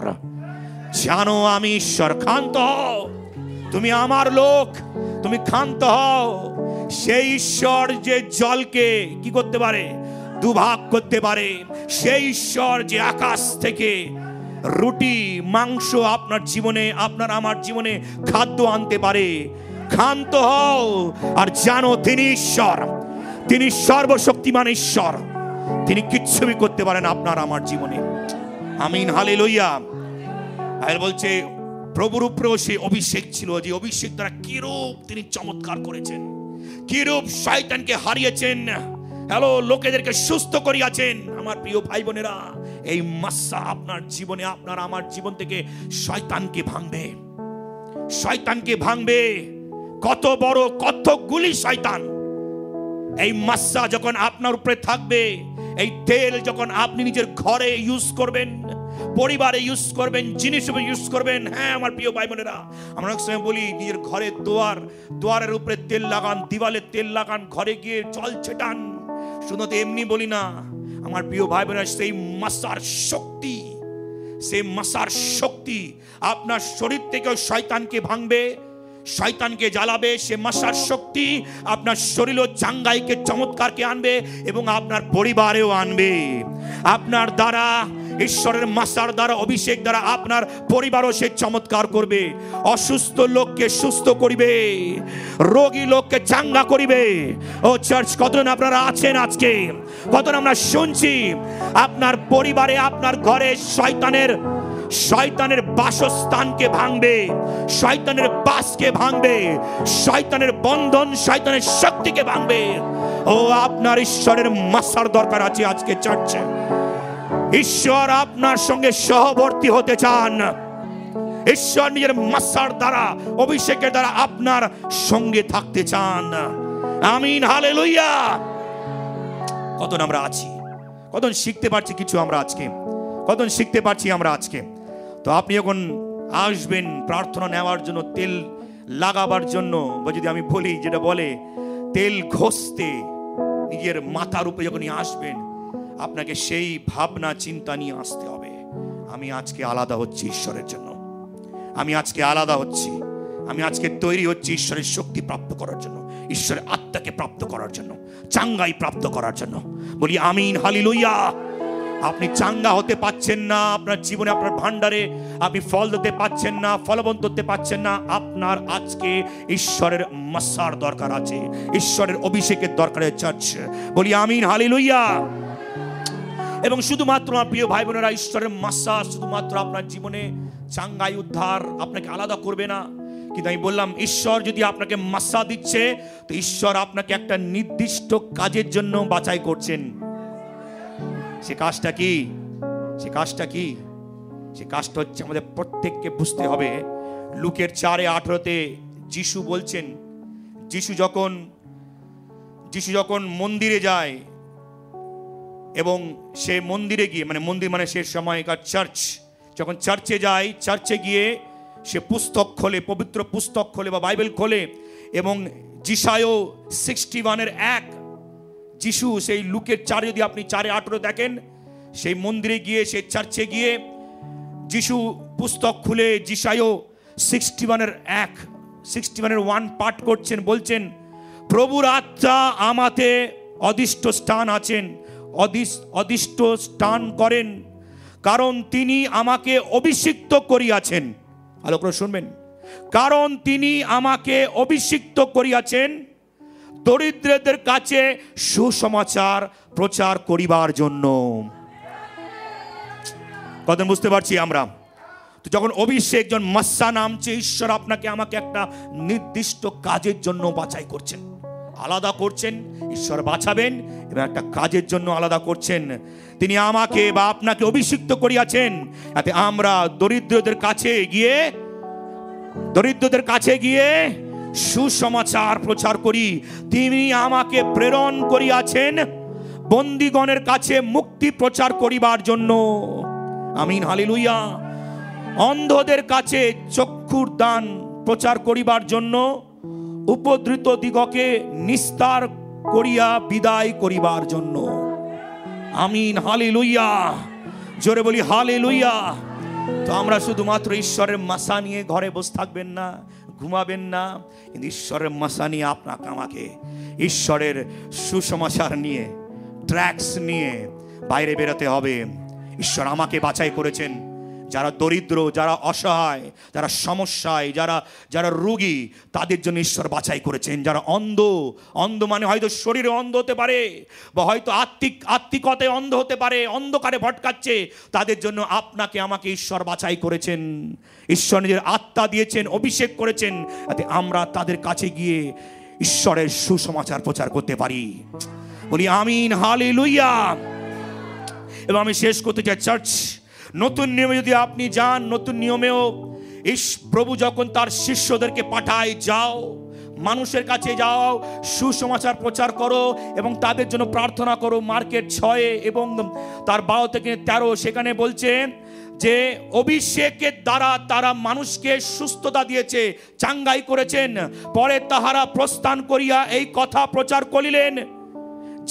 জানো আমি ঈশ্বর। ক্ষান্ত হও, তুমি আমার লোক, তুমি ক্ষান্ত হও। সেই ঈশ্বর যে জলকে কি করতে পারে, দুভাগ করতে পারে। সেই ঈশ্বর যে আকাশ থেকে রুটি মাংস আপনার জীবনে, আপনার আমার জীবনে খাদ্য আনতে পারে। ক্ষান্ত হও আর জানো তিনি ঈশ্বর, তিনি সর্বশক্তিমান ঈশ্বর, তিনি কিচ্ছুই করতে পারেন আপনার আমার জীবনে। আমিন, হালেলুয়া। আর বলছে প্রভুর উপরেও সেই অভিষেক ছিল, যে অভিষেক দ্বারা কিরূপ তিনি চমৎকার করেছেন, কিরূপ শয়তানকে হারিয়েছেন, হ্যালো, লোকেদেরকে সুস্থ করিয়াছেন। আমার প্রিয় ভাই বোনেরা, এই মাসা আপনার জীবনে, আপনার আমার জীবন থেকে শয়তানকে ভাঙবে, শয়তানকে ভাঙবে। কত বড়, কতগুলি শয়তান। এই মাসা যখন আপনার উপরে থাকবে, এই তেল যখন আপনি নিজের ঘরে ইউজ করবেন, পরিবারে ইউজ করবেন, জিনিস ইউজ করবেন। হ্যাঁ আমার প্রিয় ভাই বোনেরা, আমরা অনেক সময় বলি নিজের ঘরের দুয়ারের উপরে তেল লাগান, দিওয়ালে তেল লাগান, ঘরে গিয়ে জল ছেটান। শুধু তো এমনি বলি না আমার প্রিয় ভাই বোনেরা, সেই মাসার শক্তি, সেই মাসার শক্তি আপনার শরীর থেকে শয়তানকে ভাঙবে, শয়তানকে জ্বালাবে। সে মাসার শক্তি আপনার শরীর ও চাঙ্গাইকে, চমৎকারকে আনবে এবং আপনার পরিবারেও আনবে। আপনার দ্বারা, ঈশ্বরের মাসার দ্বারা, অভিষেক দ্বারা আপনার পরিবারও সে চমৎকার করবে। অসুস্থ লোককে সুস্থ করিবে, রোগী লোককে চাঙ্গা করিবে। ও চার্চ, কতজন আপনারা আছেন আজকে? কতজন আমরা শুনছি আপনার পরিবারে, আপনার ঘরে শয়তানের বাসস্থানকে ভাঙবে, শয়তানের বাসকে ভাঙবে, শয়তানের বন্ধন, শয়তানের শক্তিকে ভাঙবে। ও আপনার ঈশ্বরের মাসার দরকার আছে আজকে চার্চে। ঈশ্বর আপনার সঙ্গে সহবর্তী হতে চান। ঈশ্বর নিজের মাসার দ্বারা, অভিষেকের দ্বারা আপনার সঙ্গে থাকতে চান। আমিন, হালেলুয়া। কতজন আমরা আছি, কতজন শিখতে পারছি কিছু আমরা আজকে, কতজন শিখতে পারছি আমরা আজকে। তো আপনি যখন আসবেন প্রার্থনা নেওয়ার জন্য, তেল লাগাবার জন্য, বা যদি আমি বলি যেটা বলে তেল ঘষতে নিজের মাথার উপরে যখন আসবেন, আপনাকে সেই ভাবনা চিন্তা নিয়ে আসতে হবে, আমি আজকে আলাদা হচ্ছি ঈশ্বরের জন্য, আমি আজকে আলাদা হচ্ছি, আমি আজকে তৈরি হচ্ছি ঈশ্বরের শক্তি প্রাপ্ত করার জন্য, ঈশ্বরের আত্মাকে প্রাপ্ত করার জন্য, চাঙ্গাই প্রাপ্ত করার জন্য। বলি আমিন, হালেলুয়া। আপনি চাঙ্গা হতে পাচ্ছেন না, আপনার জীবনে, আপনার ভান্ডারে আপনি ফল দিতে পাচ্ছেন না, ফলবন্ত হতে পাচ্ছেন না। আপনার আজকে ঈশ্বরের মাসার দরকার আছে, ঈশ্বরের অভিষেকের দরকার আছে চার্চ। বলি আমিন, হালেলুয়া। এবং শুধুমাত্র আমার প্রিয় ভাই বোনেরা, ঈশ্বরের মাসা শুধুমাত্র আপনার জীবনে চাঙ্গাই, উদ্ধার আপনাকে আলাদা করবে না। কিন্তু আমি বললাম, ঈশ্বর যদি আপনাকে মাসা দিচ্ছে, তো ঈশ্বর আপনাকে একটা নির্দিষ্ট কাজের জন্য বাছাই করছেন। সে কাজটা কি? সে কাজটা কি? সে কাজটা হচ্ছে আমাদের প্রত্যেককে বুঝতে হবে। লুকের 4:18 যিশু বলছেন, যিশু যখন মন্দিরে যায় এবং সে মন্দিরে গিয়ে, মন্দির মানে সে সময়কার চার্চ, যখন চার্চে যায়, চার্চে গিয়ে সে পুস্তক খোলে, পবিত্র পুস্তক খোলে বা বাইবেল খোলে, এবং যিশায় 61:1 যিশু সেই লুকের 4 যদি আপনি 4:18 দেখেন, সেই মন্দিরে গিয়ে, সেই চার্চে গিয়ে যিশু পুস্তক খুলে যিশায় 61 পাঠ করছেন, বলছেন, প্রভুর আত্মা আমাতে অদিষ্ট স্থান করেন, কারণ তিনি আমাকে অভিষিক্ত করিয়াছেন। ভালো করে শুনবেন, কারণ তিনি আমাকে অভিষিক্ত করিয়াছেন দরিদ্রদের কাছে সুসমাচার প্রচার করিবার জন্য। কথা বুঝতে পারছি আমরা? তো যখন অভিষেক, যখন মাসা নামছে, ঈশ্বর আপনাকে আমাকে একটা নির্দিষ্ট কাজের জন্য বাছাই করছেন, আলাদা করছেন। ঈশ্বর বাছাবেন এবং একটা কাজের জন্য আলাদা করছেন। তিনি আমাকে বা আপনাকে অভিষিক্ত করিয়াছেন যাতে আমরা দরিদ্রদের কাছে গিয়ে সুসমাচার প্রচার করি। তিনি আমাকে প্রেরণ করিয়াছেন বন্দীগণের কাছে মুক্তি প্রচার করিবার জন্য। আমিন, হালেলুয়া। অন্ধদের কাছে চক্ষুর দান প্রচার করিবার জন্য, উপদ্রুত দিগকে নিস্তার করিয়া বিদায় করিবার জন্য। আমিন, হালেলুয়া। জোরে বলি হালেলুয়া। তো আমরা শুধুমাত্র ঈশ্বরের মাসা নিয়ে ঘরে বসে থাকবেন না, ঘুমাবেন না, কিন্তু ঈশ্বরের মাসা নিয়ে আপনাকে আমাকে ঈশ্বরের সুসমাচার নিয়ে, ট্র্যাক্স নিয়ে বাইরে বেরোতে হবে। ঈশ্বর আমাকে বাছাই করেছেন যারা দরিদ্র, যারা অসহায়, যারা সমস্যায়, যারা রোগী, তাদের জন্য ঈশ্বর বাছাই করেছেন। যারা অন্ধ মানে হয়তো শরীরে অন্ধ হতে পারে, বা হয়তো আত্মিকতায় অন্ধ হতে পারে, অন্ধকারে ভটকাচ্ছে, তাদের জন্য আপনাকে আমাকে ঈশ্বর বাছাই করেছেন। ঈশ্বর নিজের আত্মা দিয়েছেন, অভিষেক করেছেন, যাতে আমরা তাদের কাছে গিয়ে ঈশ্বরের সুসমাচার প্রচার করতে পারি। বলি আমিন, হালেলুয়া। এবং আমি শেষ করতে চাই, চার্চ, নতুন নিয়মে যদি আপনি যান, নতুন নিয়মেও প্রভু যখন তার শিষ্যদেরকে পাঠায়, যাও মানুষের কাছে, যাও সুসমাচার প্রচার করো এবং তাদের জন্য প্রার্থনা করো। মার্কেট 6 এবং তার 12 থেকে 13 সেখানে বলছে যে অভিষেকের দ্বারা তারা মানুষকে সুস্থতা দিয়েছে, চাঙ্গাই করেছেন। পরে তাহারা প্রস্থান করিয়া এই কথা প্রচার করিলেন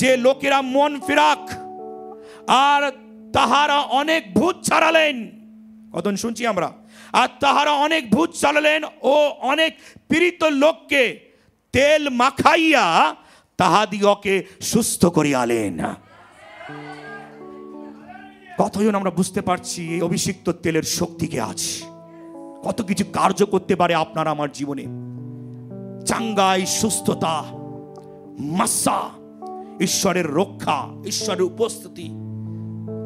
যে লোকেরা মন ফিরাক, আর তাহারা অনেক ভূত ছাড়ালেন। কত শুনছি আমরা? আর তাহারা অনেক ভূত ছাড়ালেন ও অনেক পীড়িত লোককে তেল মাখাইয়া তাহাদিগকে সুস্থ করিয়ালেন। কতজন আমরা বুঝতে পারছি এই অভিষিক্ত তেলের শক্তিকে আছে, কত কিছু কার্য করতে পারে আপনার আমার জীবনে। চাঙ্গাই, সুস্থতা, মাসা, ঈশ্বরের রক্ষা, ঈশ্বরের উপস্থিতি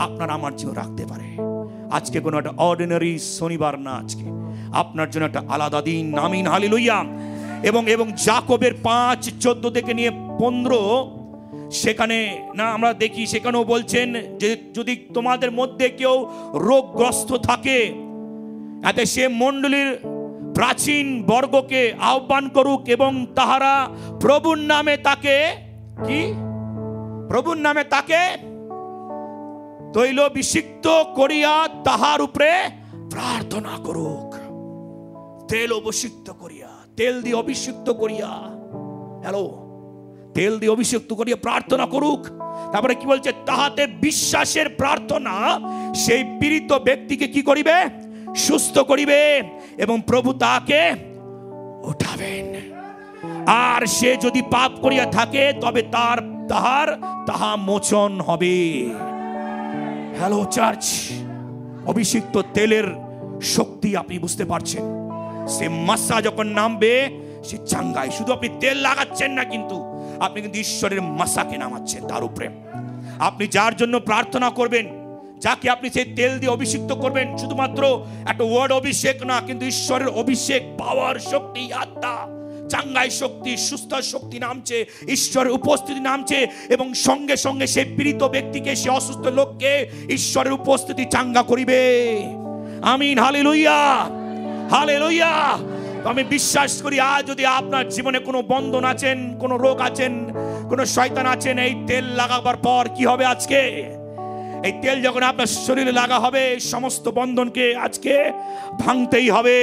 আপনার আমার জীবন রাখতে পারে। আজকে কোনো একটা অর্ডিনারি শনিবার না, আজকে আপনার জন্য একটা আলাদা দিন। আমিন, হালেলুয়া। এবং যাকবের 5:14 থেকে নিয়ে 15 সেখানে না আমরা দেখি, সেখানেও বলছেন যে যদি তোমাদের মধ্যে কেউ রোগগ্রস্ত থাকে, এতে সে মণ্ডলীর প্রাচীন বর্গকে আহ্বান করুক এবং তাহারা প্রভুর নামে তাকে তৈলাভিষিক্ত করিয়া তাহার উপরে প্রার্থনা করুক। তেল অভিষিক্ত করিয়া, তেল দিয়ে অভিষিক্ত করিয়া, তেল দিয়ে অভিষিক্ত করিয়া প্রার্থনা করুক। তারপরে কি বলছে? তাহাতে বিশ্বাসের প্রার্থনা সেই পীড়িত ব্যক্তিকে কি করিবে? সুস্থ করিবে এবং প্রভু তাকে উঠাবেন। আর সে যদি পাপ করিয়া থাকে তবে তাহা মোচন হবে। হ্যালো চার্চ, অভিষিক্ত তেলের শক্তি আপনি বুঝতে পারছেন। সে মাসা যখন নামবে, সে চাঙ্গায়। শুধু আপনি তেল লাগাচ্ছেন না, কিন্তু আপনি কিন্তু ঈশ্বরের মাসাকে নামাচ্ছেন তার উপরে। আপনি যার জন্য প্রার্থনা করবেন, যাকে আপনি সেই তেল দিয়ে অভিষিক্ত করবেন, শুধুমাত্র একটা ওয়ার্ড অভিষেক না, কিন্তু ঈশ্বরের অভিষেক, পাওয়ার, শক্তি, আত্মা, চাঙ্গাই শক্তি, সুস্থ শক্তি নামছে, ঈশ্বরের উপস্থিতি নামছে এবং সঙ্গে সঙ্গে সেই পীড়িত ব্যক্তিকে, সে অসুস্থ লোককে ঈশ্বরের উপস্থিতি চাঙ্গা করিবে। আমিন, হালেলুয়া, হালেলুয়া। আমি বিশ্বাস করি আজ যদি আপনার জীবনে কোনো বন্ধন আছেন, কোনো রোগ আছেন, কোনো শয়তান আছেন, এই তেল লাগাবার পর কি হবে? আজকে এই তেল যখন আপনার শরীরে লাগা হবে, সমস্ত বন্ধনকে আজকে ভাঙতেই হবে,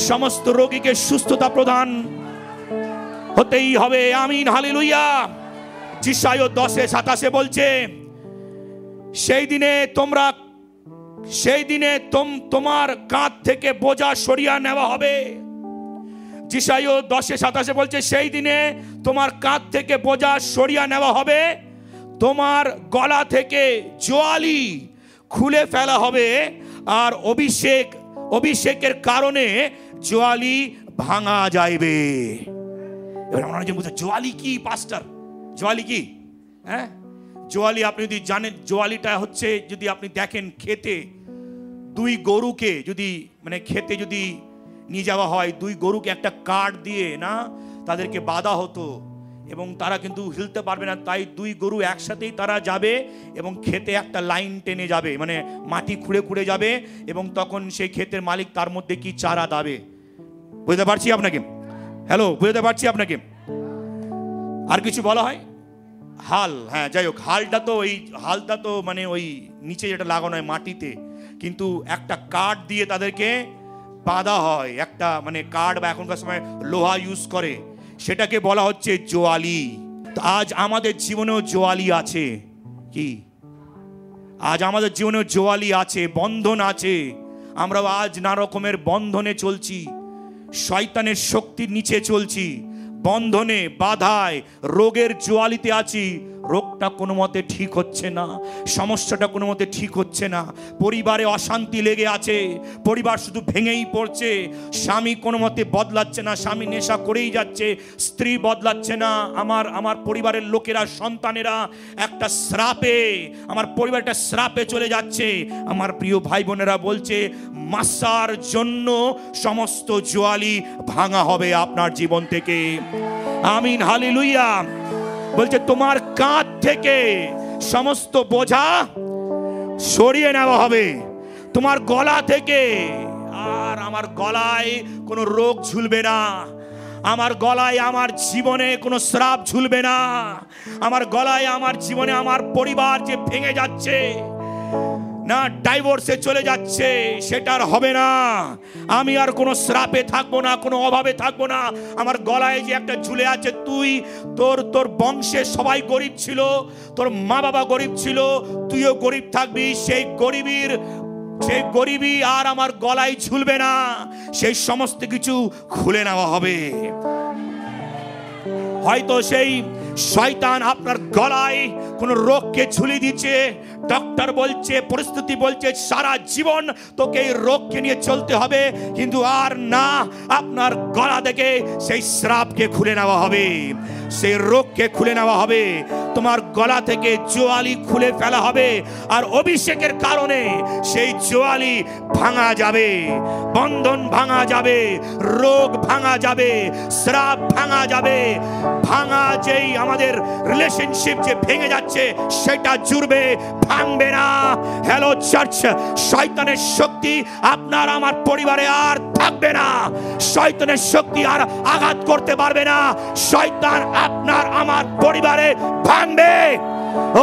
সমস্ত রোগীকে সুস্থতা প্রদান হতেই হবে। আমিন, হালেলুয়া। যিশায়া 10:27 বলছে, সেই দিনে তোমরা সেই দিনে তোমার কাঁধ থেকে বোঝা সরিয়ে নেওয়া হবে। যিশাইও 10:27 বলছে, সেই দিনে তোমার কাঁধ থেকে বোঝা সরিয়ে নেওয়া হবে, তোমার গলা থেকে জোয়ালি খুলে ফেলা হবে, আর অভিষেকের কারণে জোয়ালি ভাঙা যাইবে। এবার আমরা বলছি, জোয়ালি কি পাস্টার? জোয়ালি কি? হ্যাঁ, জোয়ালি আপনি যদি জানেন, জোয়ালিটা হচ্ছে, যদি আপনি দেখেন খেতে দুই গরুকে যদি খেতে যদি নিয়ে যাওয়া হয়, দুই গরুকে একটা কাঠ দিয়ে না তাদেরকে বাঁধা হতো, এবং তারা কিন্তু হিলতে পারবে না, তাই দুই গরু একসাথেই তারা যাবে এবং খেতে একটা লাইন টেনে যাবে, মাটি খুঁড়ে খুঁড়ে যাবে, এবং তখন সেই ক্ষেতের মালিক তার মধ্যে কি চারা দাবে। বুঝতে পারছি আপনাকে? হ্যালো, বুঝতে পারছি আপনাকে? আর কিছু বলা হয়? হাল, হ্যাঁ, যাই হোক, হালটা তো ওই নিচে যেটা লাগানো হয় মাটিতে, কিন্তু একটা কাঠ দিয়ে তাদেরকে বাঁধা হয়, একটা কাঠ বা এখনকার সময় লোহা ইউজ করে, সেটাকে বলা হচ্ছে জোয়ালি। আজ আমাদের জীবনেও জোয়ালি আছে। কি? আজ আমাদের জীবনেও জোয়ালি আছে, বন্ধন আছে। আমরা আজ নানা রকমের বন্ধনে চলছি, শয়তানের শক্তির নিচে চলছি, বন্ধনে, বাধায়, রোগের জোয়ালিতে আছি। রোগটা কোনো মতে ঠিক হচ্ছে না, সমস্যাটা কোনো মতে ঠিক হচ্ছে না, পরিবারে অশান্তি লেগে আছে, পরিবার শুধু ভেঙেই পড়ছে, স্বামী কোনো মতে বদলাচ্ছে না, স্বামী নেশা করেই যাচ্ছে, স্ত্রী বদলাচ্ছে না, আমার পরিবারের লোকেরা, সন্তানেরা একটা শ্রাপে, আমার পরিবারটা শ্রাপে চলে যাচ্ছে। আমার প্রিয় ভাই বোনেরা বলছে, মাসার জন্য সমস্ত জোয়ালি ভাঙা হবে আপনার জীবন থেকে। আমিন, হালেলুয়া। বলছে, তোমার কাঁধ থেকে সমস্ত বোঝা সরিয়ে নেওয়া হবে, তোমার গলা থেকে। আর আমার গলায় কোনো রোগ ঝুলবে না, আমার গলায় আমার জীবনে কোনো শ্রাপ ঝুলবে না, আমার গলায় আমার জীবনে আমার পরিবার যে ভেঙে যাচ্ছে না, ডাইভোর্সে চলে যাচ্ছে, সেটা আর হবে না। আমি আর কোনো শ্রাপে থাকবো না, কোনো অভাবে থাকবো না। আমার গলায় যে একটা ঝুলে আছে, তোর বংশে সবাই গরিব ছিল, তোর মা বাবা গরিব ছিল, তুইও গরিব থাকবি। সেই গরিবই আর আমার গলায় ঝুলবে না, সেই সমস্ত কিছু খুলে নেওয়া হবে। হয়তো সেই শয়তান আপনার গলায় কোন রোগকে ঝুলিয়ে দিচ্ছে, ডক্টর বলছে, পরিস্থিতি বলছে সারা জীবন তোকে এই রোগকে নিয়ে চলতে হবে, কিন্তু আর না, আপনার গলা থেকে সেই শ্রাপকে খুলে নেওয়া হবে, সেই রোগকে খুলে নেওয়া হবে, তোমার গলা থেকে জোয়ালি খুলে ফেলা হবে, আর অভিষেকের কারণে সেই জোয়ালি ভাঙা যাবে, বন্ধন ভাঙা যাবে, রোগ ভাঙা যাবে, শ্রাপ ভাঙা যাবে। ভাঙা যেই আমাদের রিলেশনশিপ যে ভেঙে যাচ্ছে, সেটা জুড়বে, ভাঙবে না। হ্যালো চার্চ, শয়তানের শক্তি আপনার আমার পরিবারে আর থাকবে না, শয়তানের শক্তি আর আঘাত করতে পারবে না, শয়তান আপনার আমার পরিবারে ভাঙবে।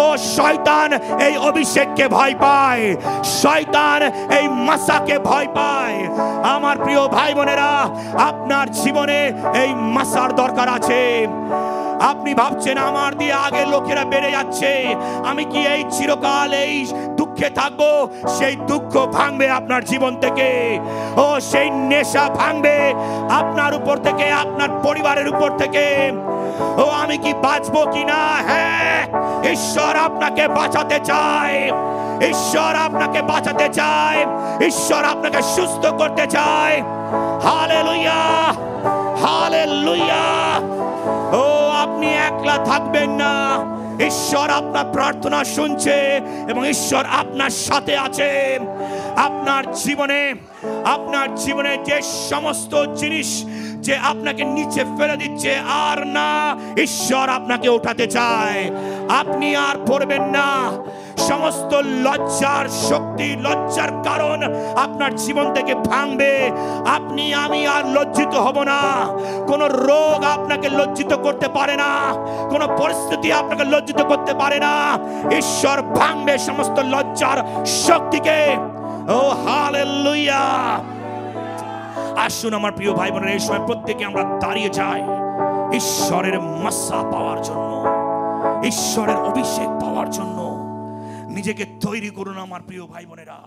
ও শয়তান এই অভিষেককে ভয় পায়, শয়তান এই মাসাকে ভয় পায়। আমার প্রিয় ভাই বোনেরা, আপনার জীবনে এই মাসার দরকার আছে। আপনি ভাবছেন আমার দিয়ে আগে লোকেরা বেড়ে যাচ্ছে, আমি কি এই চিরকাল এই দুঃখে থাকবো? সেই দুঃখ ভাঙবে আপনার জীবন থেকে। ও সেই নেশা ভাঙবে আপনার উপর থেকে, আপনার পরিবারের উপর থেকে। ও আমি কি বাঁচবো কিনা? হ্যাঁ, ঈশ্বর আপনাকে বাঁচাতে চায়, ঈশ্বর আপনাকে বাঁচাতে চায়, ঈশ্বর আপনাকে সুস্থ করতে চায়। Hallelujah, hallelujah. ও আপনি একলা থাকবেন না, ঈশ্বর আপনার প্রার্থনা শুনছে এবং ঈশ্বর আপনার সাথে আছে। আপনার জীবনে যে সমস্ত জিনিস যে আপনাকে নিচে ফেলে দিচ্ছে, আর না, ঈশ্বর আপনাকে উঠাতে চায়। আপনি আর পড়বেন না। সমস্ত লজ্জার শক্তি, লজ্জার কারণ আপনার জীবন থেকে ভাঙবে। আমি আর লজ্জিত হব না। কোন রোগ আপনাকে লজ্জিত করতে পারে না, কোন পরিস্থিতি আপনাকে লজ্জিত করতে পারে না। ঈশ্বর ভাঙবে সমস্ত লজ্জার শক্তিকে। ও হালেলুয়া। আসুন আমার প্রিয় ভাই বোনেরা, এই সময় প্রত্যেকে আমরা দাঁড়িয়ে যাই ঈশ্বরের মাসা পাওয়ার জন্য, ঈশ্বরের অভিষেক পাওয়ার জন্য। নিজেকে তৈরি করুন আমার প্রিয় ভাই বোনেরা।